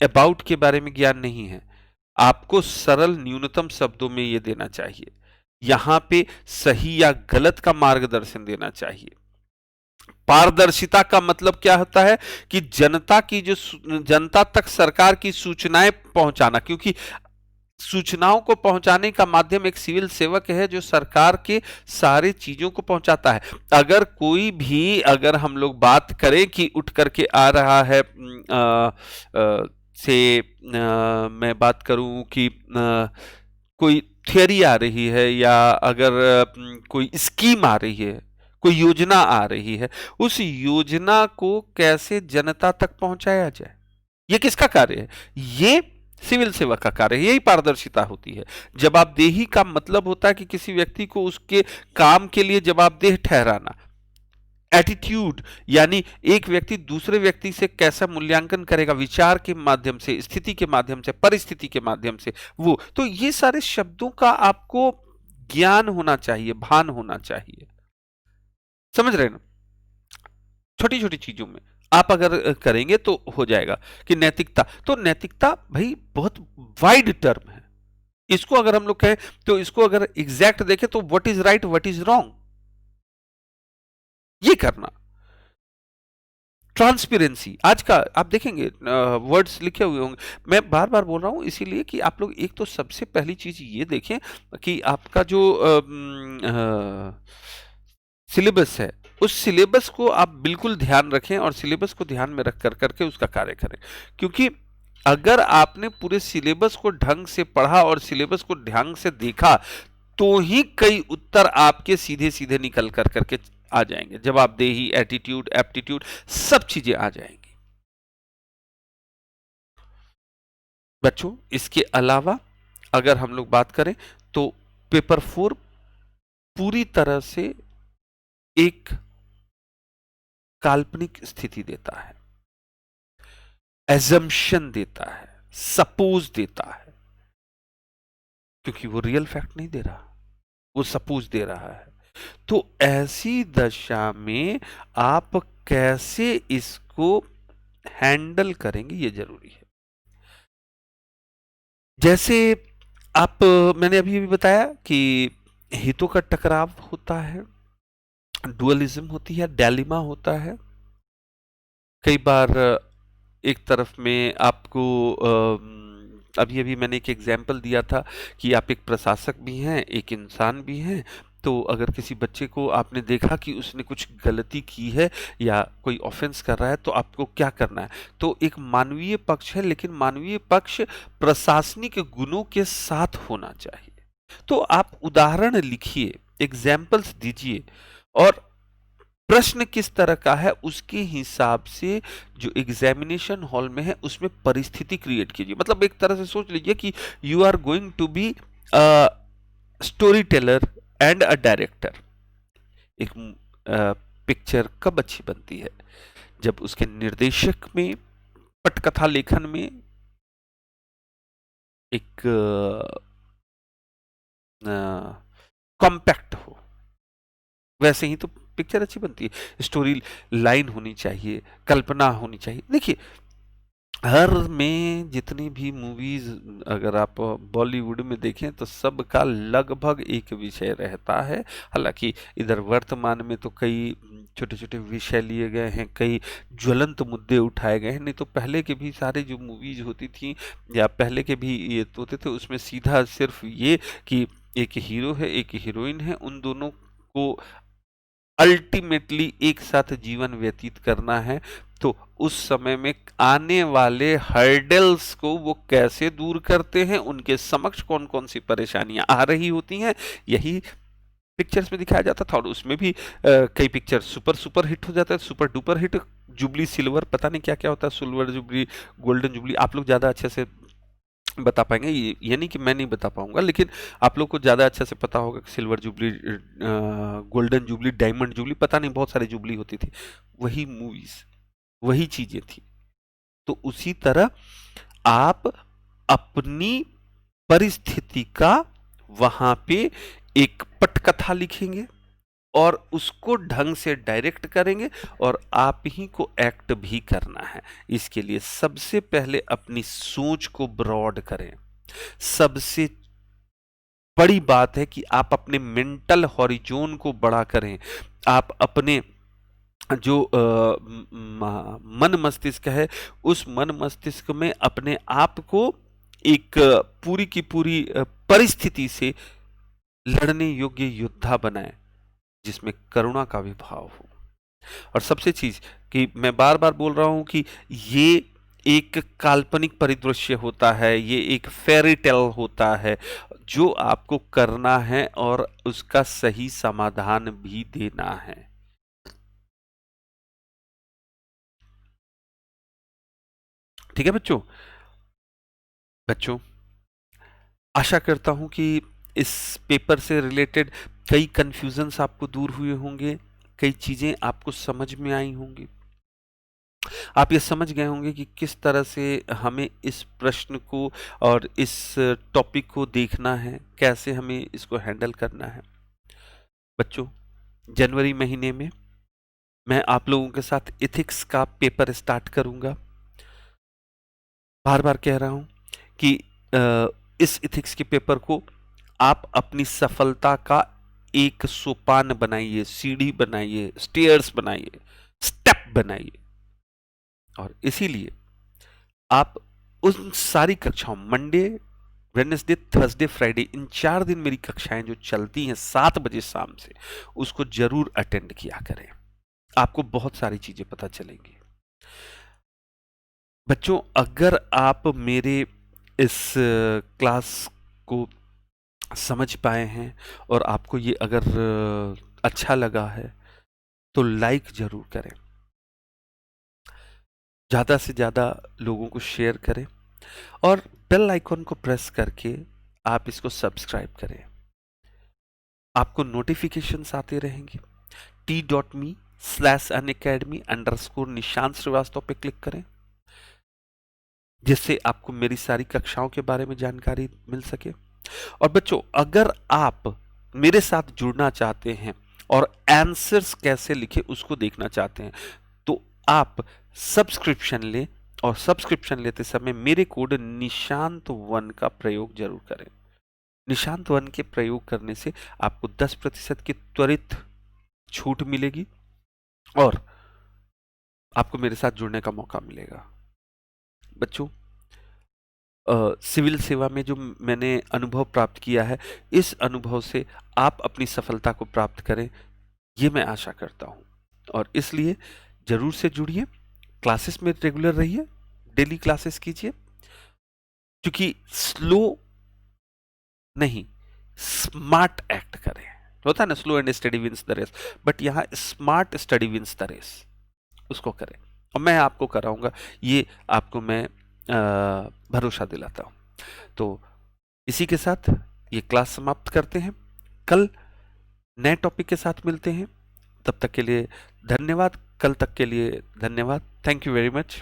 अबाउट के बारे में ज्ञान नहीं है। आपको सरल न्यूनतम शब्दों में यह देना चाहिए, यहां पे सही या गलत का मार्गदर्शन देना चाहिए। पारदर्शिता का मतलब क्या होता है कि जनता की जो जनता तक सरकार की सूचनाएं पहुंचाना, क्योंकि सूचनाओं को पहुंचाने का माध्यम एक सिविल सेवक है जो सरकार के सारे चीजों को पहुंचाता है। अगर कोई भी, अगर हम लोग बात करें कि उठ करके आ रहा है, मैं बात करूं कि कोई थियरी आ रही है या अगर कोई स्कीम आ रही है, कोई योजना आ रही है, उस योजना को कैसे जनता तक पहुंचाया जाए, ये किसका कार्य है? ये सिविल सेवक का कार्य है। यही पारदर्शिता होती है। जवाबदेही का मतलब होता है कि किसी व्यक्ति को उसके काम के लिए जवाबदेह ठहराना। एटीट्यूड यानी एक व्यक्ति दूसरे व्यक्ति से कैसा मूल्यांकन करेगा, विचार के माध्यम से, स्थिति के माध्यम से, परिस्थिति के माध्यम से। वो तो ये सारे शब्दों का आपको ज्ञान होना चाहिए, भान होना चाहिए। समझ रहे हैं ना? छोटी छोटी चीजों में आप अगर करेंगे तो हो जाएगा। कि नैतिकता, तो नैतिकता भाई बहुत वाइड टर्म है। इसको अगर हम लोग कहें तो इसको अगर एग्जैक्ट देखें तो what is right, what is wrong, ये करना। ट्रांसपेरेंसी, आज का आप देखेंगे वर्ड्स लिखे हुए होंगे। मैं बार बार बोल रहा हूं इसीलिए कि आप लोग एक तो सबसे पहली चीज ये देखें कि आपका जो सिलेबस है, उस सिलेबस को आप बिल्कुल ध्यान रखें और सिलेबस को ध्यान में रख कर करके उसका कार्य करें। क्योंकि अगर आपने पूरे सिलेबस को ढंग से पढ़ा और सिलेबस को ढंग से देखा तो ही कई उत्तर आपके सीधे सीधे निकल कर करके आ जाएंगे। जवाबदेही, एटीट्यूड, एप्टीट्यूड, सब चीजें आ जाएंगी। बच्चों, इसके अलावा अगर हम लोग बात करें तो पेपर 4 पूरी तरह से एक काल्पनिक स्थिति देता है, एजम्पशन देता है, सपोज देता है, क्योंकि वो रियल फैक्ट नहीं दे रहा, वो सपोज दे रहा है। तो ऐसी दशा में आप कैसे इसको हैंडल करेंगे, ये जरूरी है। जैसे आप, मैंने अभी भी बताया कि हितों का टकराव होता है, डुअलिज्म होती है, डायलिमा होता है। कई बार एक तरफ में आपको अभी अभी मैंने एक एग्जाम्पल दिया था कि आप एक प्रशासक भी हैं, एक इंसान भी हैं। तो अगर किसी बच्चे को आपने देखा कि उसने कुछ गलती की है या कोई ऑफेंस कर रहा है, तो आपको क्या करना है? तो एक मानवीय पक्ष है, लेकिन मानवीय पक्ष प्रशासनिक गुणों के साथ होना चाहिए। तो आप उदाहरण लिखिए, एग्जाम्पल्स दीजिए, और प्रश्न किस तरह का है उसके हिसाब से जो एग्जामिनेशन हॉल में है उसमें परिस्थिति क्रिएट कीजिए। मतलब एक तरह से सोच लीजिए कि you are going to be a story teller and a director. एक पिक्चर कब अच्छी बनती है? जब उसके निर्देशक में, पटकथा लेखन में एक कॉम्पैक्ट हो। वैसे ही तो पिक्चर अच्छी बनती है। स्टोरी लाइन होनी चाहिए, कल्पना होनी चाहिए। देखिए, हर में जितनी भी मूवीज अगर आप बॉलीवुड में देखें तो सबका लगभग एक विषय रहता है। हालांकि इधर वर्तमान में तो कई छोटे छोटे विषय लिए गए हैं, कई ज्वलंत मुद्दे उठाए गए हैं। नहीं तो पहले के भी सारे जो मूवीज होती थी या पहले के भी ये होते थे, उसमें सीधा सिर्फ ये कि एक हीरो है, एक हीरोइन है, उन दोनों को अल्टीमेटली एक साथ जीवन व्यतीत करना है। तो उस समय में आने वाले हर्डल्स को वो कैसे दूर करते हैं, उनके समक्ष कौन कौन सी परेशानियां आ रही होती हैं, यही पिक्चर्स में दिखाया जाता था। और उसमें भी कई पिक्चर सुपर सुपर हिट हो जाता है, super duper hit. Jubilee silver, पता नहीं क्या क्या होता है, सिल्वर जुबली, गोल्डन जुबली, आप लोग ज्यादा अच्छे से बता पाएंगे। ये नहीं कि मैं नहीं बता पाऊंगा, लेकिन आप लोग को ज्यादा अच्छे से पता होगा कि silver jubilee, golden jubilee, diamond jubilee, पता नहीं बहुत सारी जुबली होती थी। वही मूवीज, वही चीजें थी। तो उसी तरह आप अपनी परिस्थिति का वहां पे एक पटकथा लिखेंगे और उसको ढंग से डायरेक्ट करेंगे, और आप ही को एक्ट भी करना है। इसके लिए सबसे पहले अपनी सोच को ब्रॉड करें। सबसे बड़ी बात है कि आप अपने मेंटल हॉरिजोन को बड़ा करें। आप अपने जो मन मस्तिष्क है, उस मन मस्तिष्क में अपने आप को एक पूरी की पूरी परिस्थिति से लड़ने योग्य योद्धा बनाएं, जिसमें करुणा का भी भाव हो। और सबसे चीज कि मैं बार बार बोल रहा हूं कि ये एक काल्पनिक परिदृश्य होता है, ये एक फेरी टेल होता है जो आपको करना है और उसका सही समाधान भी देना है। ठीक है बच्चों? बच्चों, आशा करता हूं कि इस पेपर से रिलेटेड कई कंफ्यूजन्स आपको दूर हुए होंगे, कई चीजें आपको समझ में आई होंगी। आप ये समझ गए होंगे कि किस तरह से हमें इस प्रश्न को और इस टॉपिक को देखना है, कैसे हमें इसको हैंडल करना है। बच्चों, जनवरी महीने में मैं आप लोगों के साथ एथिक्स का पेपर स्टार्ट करूंगा। बार बार कह रहा हूं कि इस एथिक्स के पेपर को आप अपनी सफलता का एक सोपान बनाइए, सीढ़ी बनाइए, स्टेयर्स बनाइए, स्टेप बनाइए। और इसीलिए आप उन सारी कक्षाओं, मंडे, वेडनेसडे, थर्सडे, फ्राइडे, इन 4 दिन मेरी कक्षाएं जो चलती हैं 7 बजे शाम से, उसको जरूर अटेंड किया करें। आपको बहुत सारी चीजें पता चलेंगी। बच्चों, अगर आप मेरे इस क्लास को समझ पाए हैं और आपको ये अगर अच्छा लगा है, तो लाइक जरूर करें, ज्यादा से ज्यादा लोगों को शेयर करें, और बेल आइकॉन को प्रेस करके आप इसको सब्सक्राइब करें। आपको नोटिफिकेशंस आते रहेंगे। t.me/unacademy_निशांत श्रीवास्तव पे क्लिक करें, जिससे आपको मेरी सारी कक्षाओं के बारे में जानकारी मिल सके। और बच्चों, अगर आप मेरे साथ जुड़ना चाहते हैं और आंसर्स कैसे लिखे उसको देखना चाहते हैं, तो आप सब्सक्रिप्शन लें, और सब्सक्रिप्शन लेते समय मेरे कोड निशांत1 का प्रयोग जरूर करें। निशांत1 के प्रयोग करने से आपको 10% की त्वरित छूट मिलेगी और आपको मेरे साथ जुड़ने का मौका मिलेगा। बच्चों, सिविल सेवा में जो मैंने अनुभव प्राप्त किया है, इस अनुभव से आप अपनी सफलता को प्राप्त करें, ये मैं आशा करता हूँ। और इसलिए ज़रूर से जुड़िए, क्लासेस में रेगुलर रहिए, डेली क्लासेस कीजिए, क्योंकि स्लो नहीं, स्मार्ट एक्ट करें। होता है ना, slow and study wins the race, but यहाँ smart study wins the race, उसको करें। और मैं आपको कराऊंगा, ये आपको मैं भरोसा दिलाता हूँ। तो इसी के साथ ये क्लास समाप्त करते हैं। कल नए टॉपिक के साथ मिलते हैं। तब तक के लिए धन्यवाद। कल तक के लिए धन्यवाद। Thank you very much.